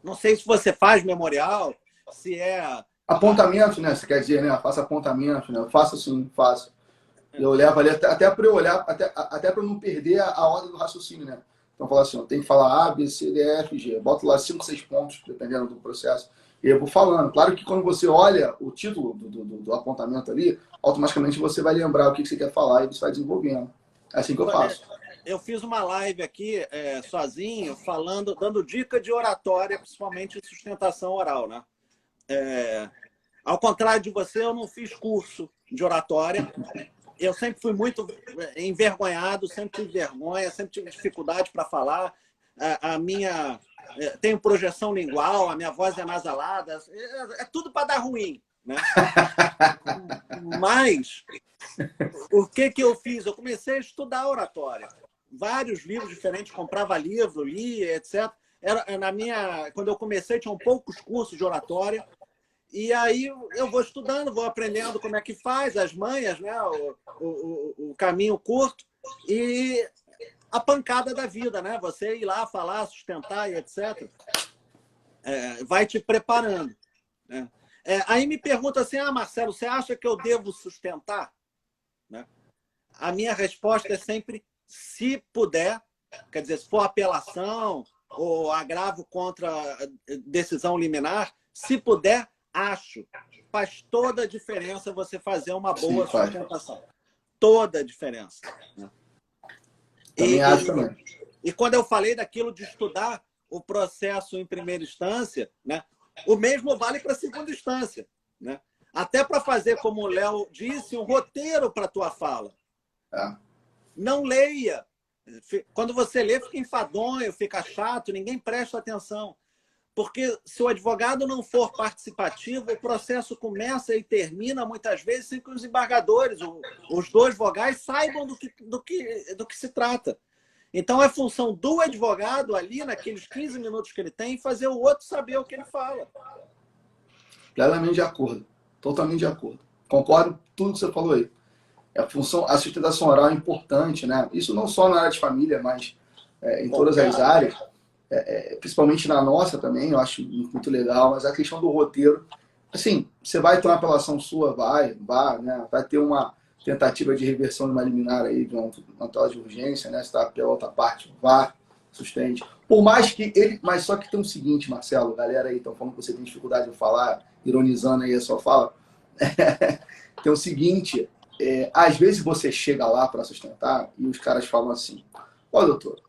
Não sei se você faz memorial, se é... Apontamento, né? Você quer dizer, né? Faça apontamento, né? Eu faço sim, faço. Eu levo ali até para eu olhar, até para não perder a ordem do raciocínio, né? Então, falo assim, eu tenho que falar A, B, C, D, E, F, G. Boto lá 5, 6 pontos, dependendo do processo. E eu vou falando. Claro que quando você olha o título do apontamento ali, automaticamente você vai lembrar o que você quer falar e você vai desenvolvendo. É assim que eu faço. Eu fiz uma live aqui, sozinho, dando dica de oratória, principalmente de sustentação oral, né? Ao contrário de você, eu não fiz curso de oratória. Eu sempre fui muito envergonhado, sempre tive vergonha, sempre tive dificuldade para falar. Tenho projeção lingual, a minha voz é nasalada. É tudo para dar ruim, né? Mas o que eu fiz? Eu comecei a estudar oratória. Vários livros diferentes, comprava livro, lia, etc. Quando eu comecei, tinham poucos cursos de oratória. E aí eu vou estudando, vou aprendendo como é que faz, as manhas, né? O caminho curto e a pancada da vida, né? Você ir lá falar, sustentar e etc. Vai te preparando, né? Aí me pergunta assim, Marcelo, você acha que eu devo sustentar? Né? A minha resposta é sempre, se puder, quer dizer, se for apelação ou agravo contra decisão liminar, se puder, acho. Faz toda a diferença você fazer uma boa sustentação. Toda a diferença. Né? Também acho também. E quando eu falei daquilo de estudar o processo em primeira instância, né, o mesmo vale para a segunda instância. Né? Até para fazer, como o Léo disse, um roteiro para a tua fala. Não leia. Quando você lê, fica enfadonho, fica chato, ninguém presta atenção. Porque se o advogado não for participativo, o processo começa e termina, muitas vezes, sem que os embargadores, os 2 vogais, saibam do que se trata. Então, é função do advogado, ali, naqueles 15 minutos que ele tem, fazer o outro saber o que ele fala. Plenamente de acordo. Totalmente de acordo. Concordo com tudo que você falou aí. A sustentação oral é importante, né? Isso não só na área de família, mas em todas as áreas. Principalmente na nossa também, eu acho muito legal, mas a questão do roteiro, assim, você vai ter uma apelação sua, né? Vai ter uma tentativa de reversão de uma liminar aí, de uma tela de urgência, né? Se está pela outra parte, vá, sustente. Por mais que mas só que tem o seguinte, Marcelo, galera aí estão falando que você tem dificuldade de falar, ironizando aí a sua fala, tem o seguinte, às vezes você chega lá para sustentar e os caras falam assim, ó, doutor,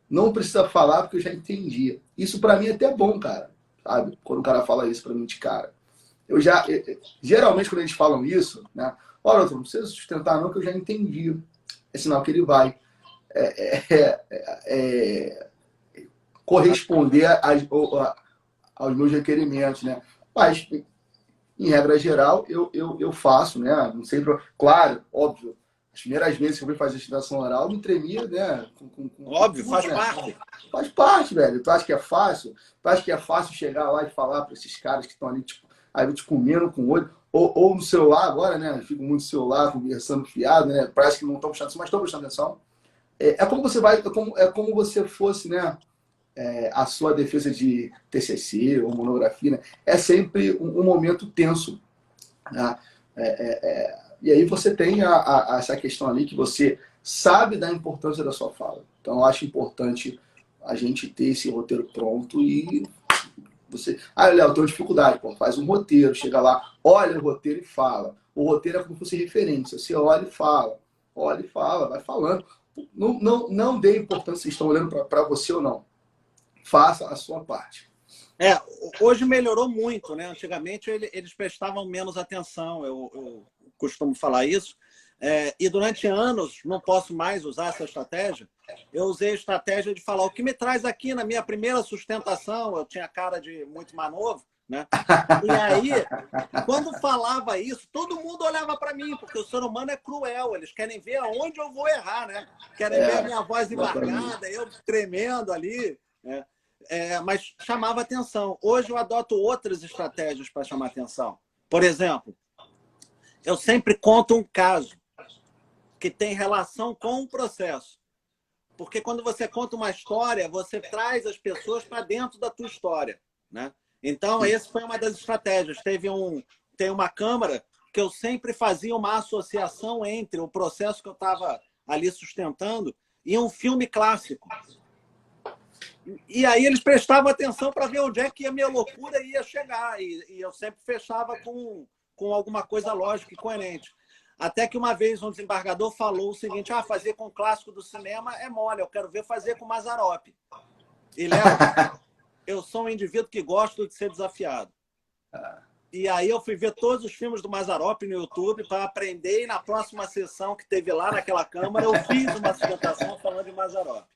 não precisa falar porque eu já entendi. Isso para mim é até bom, cara. Sabe? Quando o cara fala isso para mim de cara. Geralmente quando eles falam isso, né? Olha, não precisa sustentar não que eu já entendi. É sinal que ele vai corresponder aos meus requerimentos, né? Mas, em regra geral, eu faço, né? Não sei, claro, óbvio. As primeiras vezes que eu fui fazer sustentação oral, eu me tremia, né? Óbvio, faz parte. Faz parte, velho. Tu acha que é fácil? Tu acha que é fácil chegar lá e falar para esses caras que estão ali, tipo, aí te comendo com o olho? Ou no celular agora, né? Eu fico muito no celular, conversando fiado, né? Parece que não estão prestando atenção, mas estão prestando atenção. É como você vai, como você fosse, né? A sua defesa de TCC ou monografia, né? É sempre um momento tenso, né? E aí você tem essa questão ali que você sabe da importância da sua fala. Então, eu acho importante a gente ter esse roteiro pronto e você... Léo, eu tenho dificuldade. Pô, faz um roteiro, chega lá, olha o roteiro e fala. O roteiro é como se fosse referência. Você olha e fala, vai falando. Não dê importância se estão olhando para você ou não. Faça a sua parte. Hoje melhorou muito, né? Antigamente eles prestavam menos atenção, eu costumo falar isso. E durante anos, não posso mais usar essa estratégia, eu usei a estratégia de falar o que me traz aqui na minha primeira sustentação, eu tinha cara de muito mais novo, né? E aí, quando falava isso, todo mundo olhava para mim, porque o ser humano é cruel, eles querem ver aonde eu vou errar, né? Querem ver a minha voz embargada, eu tremendo ali, né? Mas chamava atenção. Hoje eu adoto outras estratégias para chamar atenção. Por exemplo, eu sempre conto um caso que tem relação com o processo. Porque quando você conta uma história, você traz as pessoas para dentro da tua história, né? Então, essa foi uma das estratégias. Tem uma câmara que eu sempre fazia uma associação entre o processo que eu estava ali sustentando e um filme clássico. E aí eles prestavam atenção para ver onde é que a minha loucura ia chegar. E eu sempre fechava com alguma coisa lógica e coerente. Até que uma vez um desembargador falou o seguinte: fazer com o clássico do cinema é mole, eu quero ver fazer com Mazzaropi. E, Léo, eu sou um indivíduo que gosto de ser desafiado. E aí eu fui ver todos os filmes do Mazzaropi no YouTube para aprender, e na próxima sessão que teve lá naquela Câmara, eu fiz uma sustentação falando de Mazzaropi.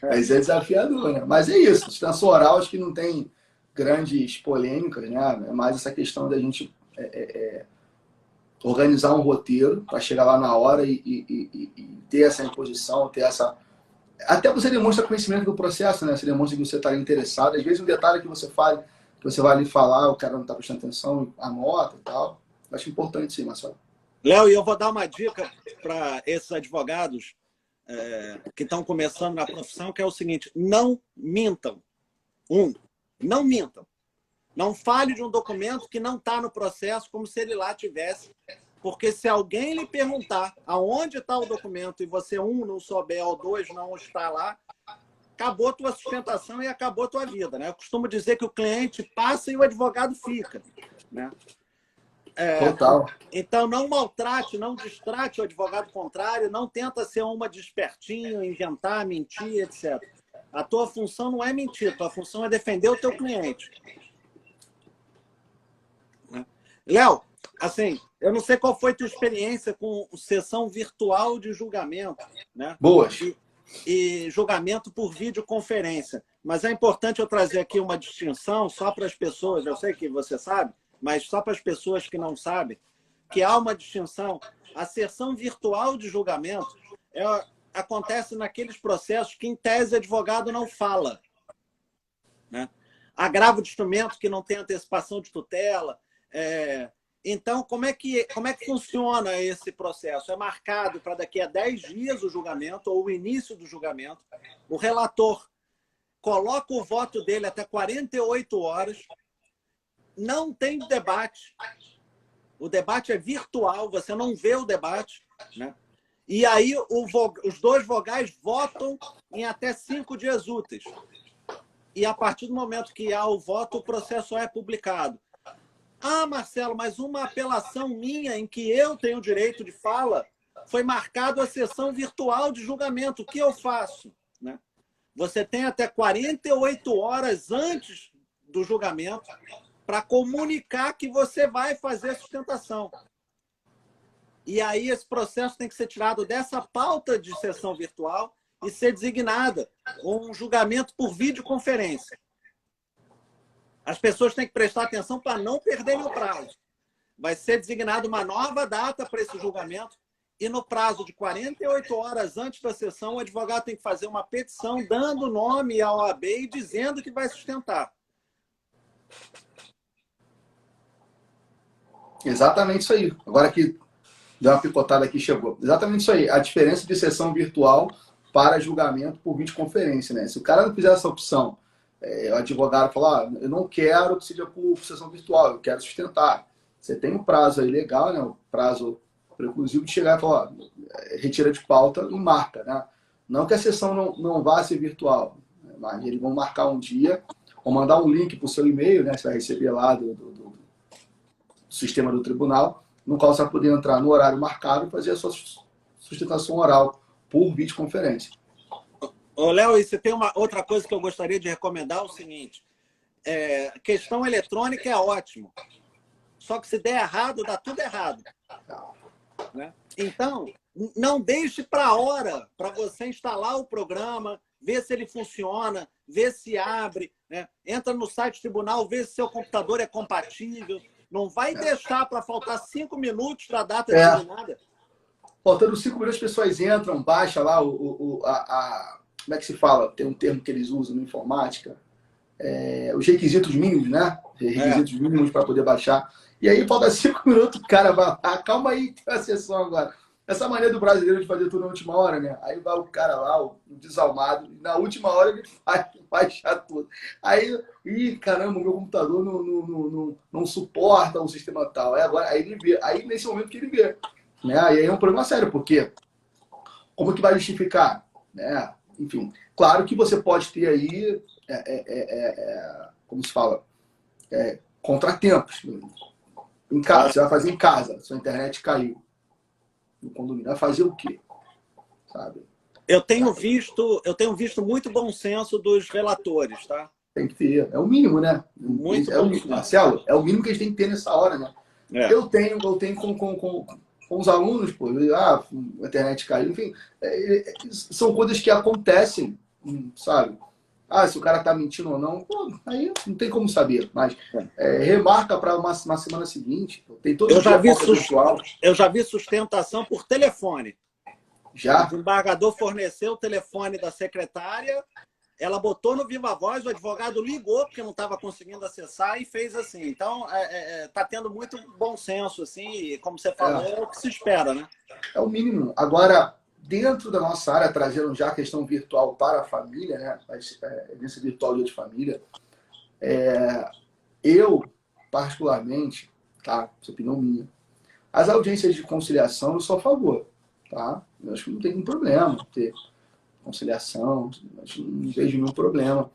Mas é desafiador, né? Mas é isso, sustentação oral acho que não tem grandes polêmicas, né? É mais essa questão da gente organizar um roteiro para chegar lá na hora e ter essa imposição, ter essa... Até você demonstra conhecimento do processo, né? Você demonstra que você está interessado. Às vezes um detalhe que você fale, que você vai ali falar, o cara não está prestando atenção, anota e tal. Acho importante sim, Marcelo. Léo, e eu vou dar uma dica para esses advogados que estão começando na profissão, que é o seguinte: não mintam. Não mintam. Não fale de um documento que não está no processo como se ele lá tivesse. Porque se alguém lhe perguntar aonde está o documento e você, não souber, ou dois, não está lá, acabou a tua sustentação e acabou a tua vida, né? Eu costumo dizer que o cliente passa e o advogado fica, né? Total. Então, não maltrate, não distrate o advogado contrário, não tenta ser uma de espertinho, inventar, mentir, etc. A tua função não é mentir, a tua função é defender o teu cliente. Léo, assim, eu não sei qual foi a tua experiência com sessão virtual de julgamento, né? Boas. E julgamento por videoconferência. Mas é importante eu trazer aqui uma distinção só para as pessoas, eu sei que você sabe, mas só para as pessoas que não sabem, que há uma distinção. A sessão virtual de julgamento acontece naqueles processos que, em tese, o advogado não fala, né? Agravo de instrumento que não tem antecipação de tutela. Então, como é que funciona esse processo? É marcado para daqui a 10 dias o julgamento, ou o início do julgamento. O relator coloca o voto dele até 48 horas. Não tem debate. O debate é virtual, você não vê o debate, né? E aí os dois vogais votam em até 5 dias úteis. E a partir do momento que há o voto, o processo é publicado. Marcelo, mas uma apelação minha em que eu tenho direito de fala foi marcado a sessão virtual de julgamento. O que eu faço, né? Você tem até 48 horas antes do julgamento para comunicar que você vai fazer a sustentação. E aí esse processo tem que ser tirado dessa pauta de sessão virtual e ser designada um julgamento por videoconferência. As pessoas têm que prestar atenção para não perderem o prazo. Vai ser designada uma nova data para esse julgamento e no prazo de 48 horas antes da sessão, o advogado tem que fazer uma petição dando nome à OAB e dizendo que vai sustentar. Exatamente isso aí. Agora que deu uma picotada aqui, chegou. Exatamente isso aí. A diferença de sessão virtual para julgamento por videoconferência, né? Se o cara não fizer essa opção, o advogado falar, eu não quero que seja por sessão virtual, eu quero sustentar. Você tem um prazo aí legal, né? Um prazo preclusivo de chegar e falar, retira de pauta e marca, né? Não que a sessão não vá ser virtual, mas eles vão marcar um dia, ou mandar um link para o seu e-mail, né? Você vai receber lá do sistema do tribunal, no qual você vai poder entrar no horário marcado e fazer a sua sustentação oral por videoconferência. Léo, e você tem uma outra coisa que eu gostaria de recomendar, é o seguinte: questão eletrônica é ótimo. Só que se der errado, dá tudo errado. Né? Então, não deixe para a hora para você instalar o programa, ver se ele funciona, ver se abre. Né? Entra no site do tribunal, vê se seu computador é compatível. Não vai deixar para faltar 5 minutos para a data determinada. Faltando 5 minutos, as pessoas entram, baixa lá como é que se fala? Tem um termo que eles usam na informática. Os requisitos mínimos, né? Requisitos mínimos para poder baixar. E aí, falta 5 minutos, o cara vai lá, calma aí, tem a sessão agora. Essa maneira do brasileiro de fazer tudo na última hora, né? Aí vai o cara lá, o desalmado, e na última hora ele faz baixar tudo. Aí, caramba, o meu computador não suporta um sistema tal. Aí ele vê, aí nesse momento que ele vê. Né? E aí é um problema sério, porque como que vai justificar? Né? Enfim, claro que você pode ter aí, como se fala, contratempos. Em casa, você vai fazer em casa, sua internet caiu no condomínio. Vai fazer o quê? Sabe? Eu tenho visto muito bom senso dos relatores, tá? Tem que ter. É o mínimo, né? Muito o mínimo, Marcelo, é o mínimo que eles têm que ter nessa hora, né? Eu tenho com os alunos, pô, a internet caiu, enfim, são coisas que acontecem, sabe? Se o cara tá mentindo ou não, pô, aí não tem como saber, mas remarca para uma semana seguinte. Tem todo eu já vi sustentação por telefone. Já? O desembargador forneceu o telefone da secretária, ela botou no Viva Voz, o advogado ligou porque não estava conseguindo acessar e fez assim. Então, tá tendo muito bom senso, assim, e como você falou, é o que se espera, né? É o mínimo. Agora, dentro da nossa área, trazendo já a questão virtual para a família, né? Nesse virtual dia de família, eu, particularmente, tá? Essa opinião minha, as audiências de conciliação eu sou a favor, tá? Eu acho que não tem nenhum problema ter conciliação, acho que não vejo nenhum problema.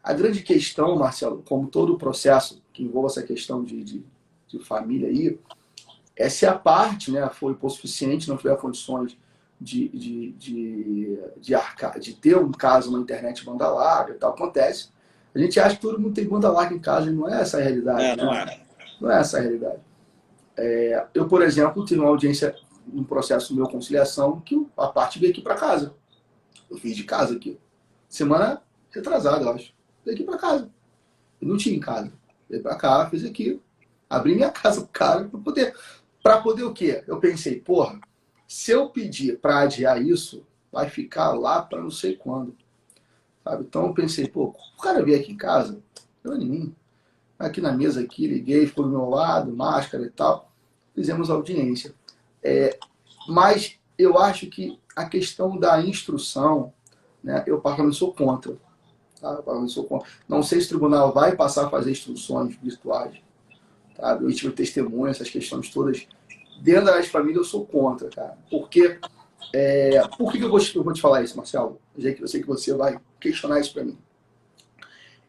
A grande questão, Marcelo, como todo o processo que envolve essa questão de família aí, se a parte, né, for hipossuficiente, não tiver condições de ter um caso, uma internet banda larga e tal, acontece. A gente acha que todo mundo tem banda larga em casa e não é essa a realidade. Não é essa a realidade. Eu, por exemplo, tive uma audiência num processo meu conciliação que a parte veio aqui para casa. Eu fiz de casa aqui. Semana retrasada, eu acho. Veio aqui para casa. Eu não tinha em casa. Veio para cá, fiz aqui. Abri minha casa pro cara para poder o quê? Eu pensei, porra, se eu pedir para adiar isso, vai ficar lá para não sei quando. Sabe? Então eu pensei, pô, o cara veio aqui em casa, não é nenhum. Aqui na mesa, aqui, liguei, ficou do meu lado, máscara e tal. Fizemos audiência. Mas eu acho que a questão da instrução, né, eu particularmente sou contra. Tá? Não sei se o tribunal vai passar a fazer instruções virtuais. Tá? Eu tive testemunho, essas questões todas. Dentro das famílias eu sou contra, cara. Porque, por que eu vou te falar isso, Marcelo? Eu sei que você vai questionar isso para mim.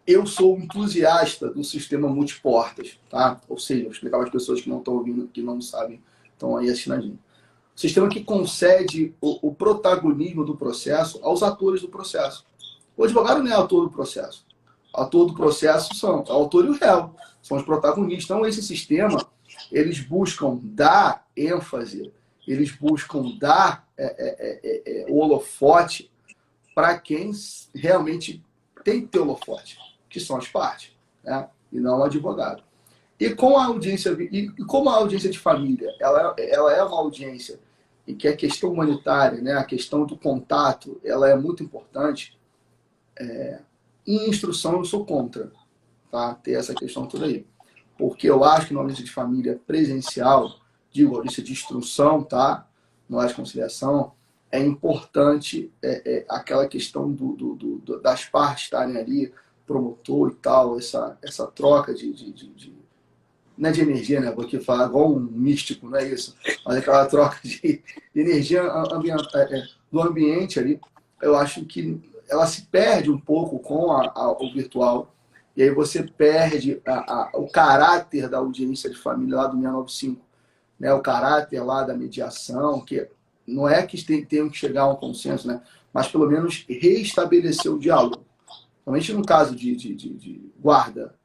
Eu sou entusiasta do sistema multiportas, tá? Ou seja, vou explicar para as pessoas que não estão ouvindo, que não sabem, estão aí assistindo a gente. Sistema que concede o protagonismo do processo aos atores do processo. O advogado não é autor do processo. O autor do processo são o autor e o réu, são os protagonistas. Então, esse sistema, eles buscam dar ênfase, eles buscam dar o holofote para quem realmente tem que ter holofote, que são as partes, né? E não o advogado. E como a audiência de família, ela é uma audiência em que a questão humanitária, né, a questão do contato, ela é muito importante. Em instrução eu sou contra, tá? Ter essa questão toda aí. Porque eu acho que na audiência de família presencial, digo, audiência de instrução, tá? Não é de conciliação, é importante aquela questão das partes estarem ali, promotor e tal, essa troca não é de energia, né? Porque falar igual um místico, não é isso? Mas aquela troca de energia do ambiente ali, eu acho que ela se perde um pouco com o virtual. E aí você perde o caráter da audiência de família lá do 695, né? O caráter lá da mediação, que não é que tenham que chegar a um consenso, né? Mas pelo menos reestabelecer o diálogo. Somente no caso de guarda,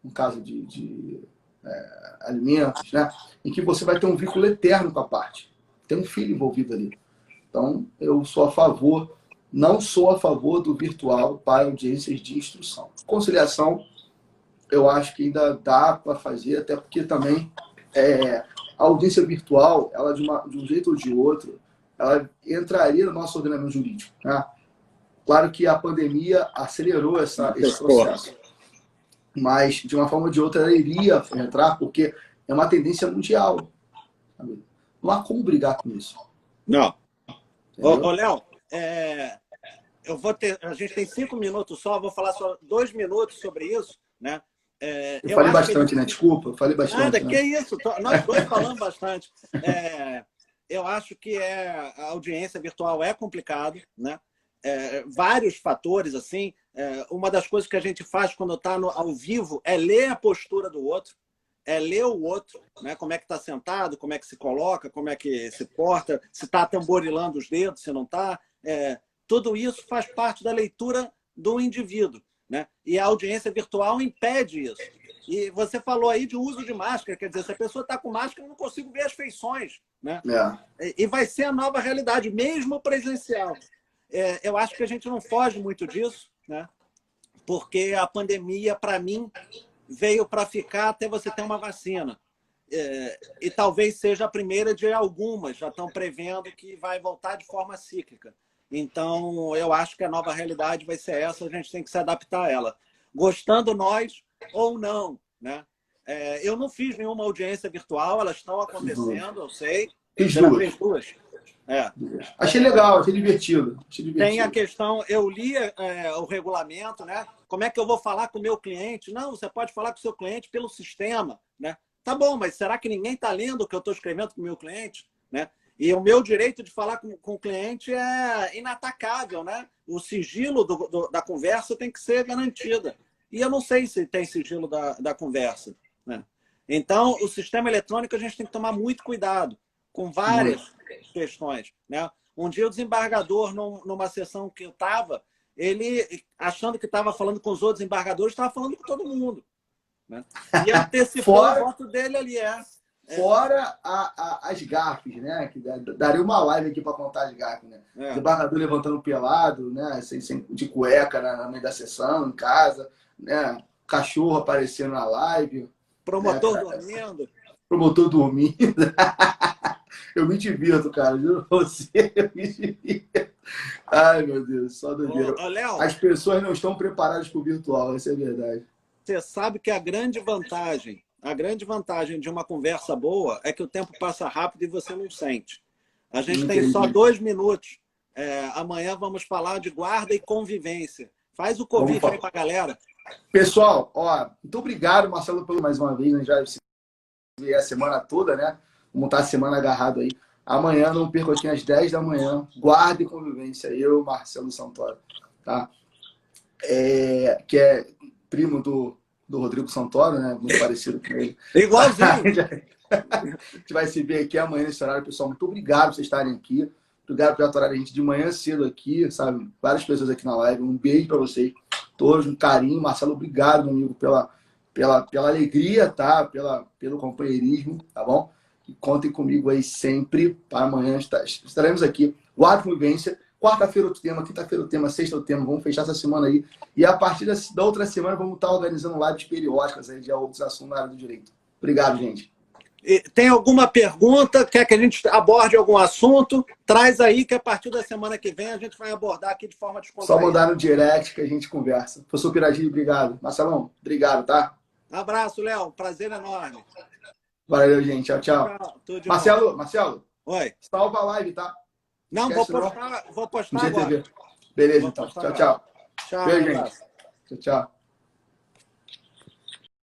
no caso de alimentos, né? Em que você vai ter um vínculo eterno com a parte. Tem um filho envolvido ali. Então, eu sou a favor, não sou a favor do virtual para audiências de instrução. Conciliação, eu acho que ainda dá para fazer, até porque também a audiência virtual, ela de um jeito ou de outro, ela entraria no nosso ordenamento jurídico, né? Claro que a pandemia acelerou esse processo, mas de uma forma ou de outra ela iria entrar, porque é uma tendência mundial. Sabe? Não há como brigar com isso. Não. Ô, Léo, a gente tem 5 minutos só, vou falar só 2 minutos sobre isso, né? Eu falei bastante, né? Desculpa, eu falei bastante. Nada, né? que isso, nós dois falamos bastante. Eu acho que a audiência virtual é complicado, né? Vários fatores, assim. Uma das coisas que a gente faz quando está ao vivo é ler a postura do outro, é ler o outro, né? Como é que está sentado, como é que se coloca, como é que se porta, se está tamborilando os dedos, se não está. Tudo isso faz parte da leitura do indivíduo, né? E a audiência virtual impede isso. E você falou aí de uso de máscara, quer dizer, se a pessoa está com máscara, eu não consigo ver as feições, né? E vai ser a nova realidade, mesmo presencial. Eu acho que a gente não foge muito disso, né? Porque a pandemia, para mim, veio para ficar até você ter uma vacina. E talvez seja a primeira de algumas, já estão prevendo que vai voltar de forma cíclica. Então, eu acho que a nova realidade vai ser essa, a gente tem que se adaptar a ela. Gostando nós ou não, né? Eu não fiz nenhuma audiência virtual, elas estão acontecendo, eu sei. Fiz duas. Achei legal, achei divertido. Tem a questão, eu li o regulamento, né? Como é que eu vou falar com o meu cliente? Não, você pode falar com o seu cliente pelo sistema, né? Tá bom, mas será que ninguém está lendo o que eu estou escrevendo com o meu cliente, né? E o meu direito de falar com o cliente é inatacável, né? O sigilo da conversa tem que ser garantida. E eu não sei se tem sigilo da conversa, né? Então, o sistema eletrônico a gente tem que tomar muito cuidado com várias questões, né? Um dia o desembargador, numa sessão que eu estava, ele, achando que estava falando com os outros embargadores, estava falando com todo mundo, né? E antecipou o voto dele ali. Fora as gafes, né? Que daria uma live aqui para contar as gafes, né? Desembargador levantando pelado, né? De cueca no meio da sessão, em casa, né? Cachorro aparecendo na live. Promotor dormindo. Promotor dormindo. Eu me divirto, cara. Juro pra você, eu me divirto. Ai, meu Deus, só doideira. As pessoas não estão preparadas para o virtual, essa é a verdade. Você sabe que a grande vantagem de uma conversa boa é que o tempo passa rápido e você não sente. A gente tem só 2 minutos. Amanhã vamos falar de guarda e convivência. Faz o convite aí para a galera. Pessoal, muito obrigado, Marcelo, pelo mais uma vez. A gente já se vê a semana toda, né? Vamos estar a semana agarrado aí. Amanhã, não perca aqui às 10 da manhã. Guarda e convivência. Eu, Marcelo Santoro, tá? Que é primo do Rodrigo Santoro, né? Muito parecido com ele. Igualzinho. A gente vai se ver aqui amanhã nesse horário, pessoal. Muito obrigado por vocês estarem aqui. Obrigado por aturar a gente de manhã cedo aqui, sabe? Várias pessoas aqui na live. Um beijo para vocês todos, um carinho. Marcelo, obrigado, meu amigo, pela alegria, tá? Pelo companheirismo, tá bom? E contem comigo aí sempre. Para amanhã estaremos aqui. Guarda convivência. Quarta-feira outro tema, quinta-feira outro tema, sexta outro tema. Vamos fechar essa semana aí. E a partir da outra semana vamos estar organizando lives periódicas aí de outros assuntos na área do direito. Obrigado, gente. Tem alguma pergunta? Quer que a gente aborde algum assunto? Traz aí que a partir da semana que vem a gente vai abordar aqui de forma descontraída. Só mandar no direct que a gente conversa. Professor Piradinho, obrigado. Marcelão, obrigado, tá? Abraço, Léo. Prazer enorme. Valeu, gente. Tchau, tchau. Marcelo. Oi. Salva a live, tá? Não, vou postar agora. Beleza, então. Tchau, tchau. Tchau, beijo, gente. Tchau, tchau.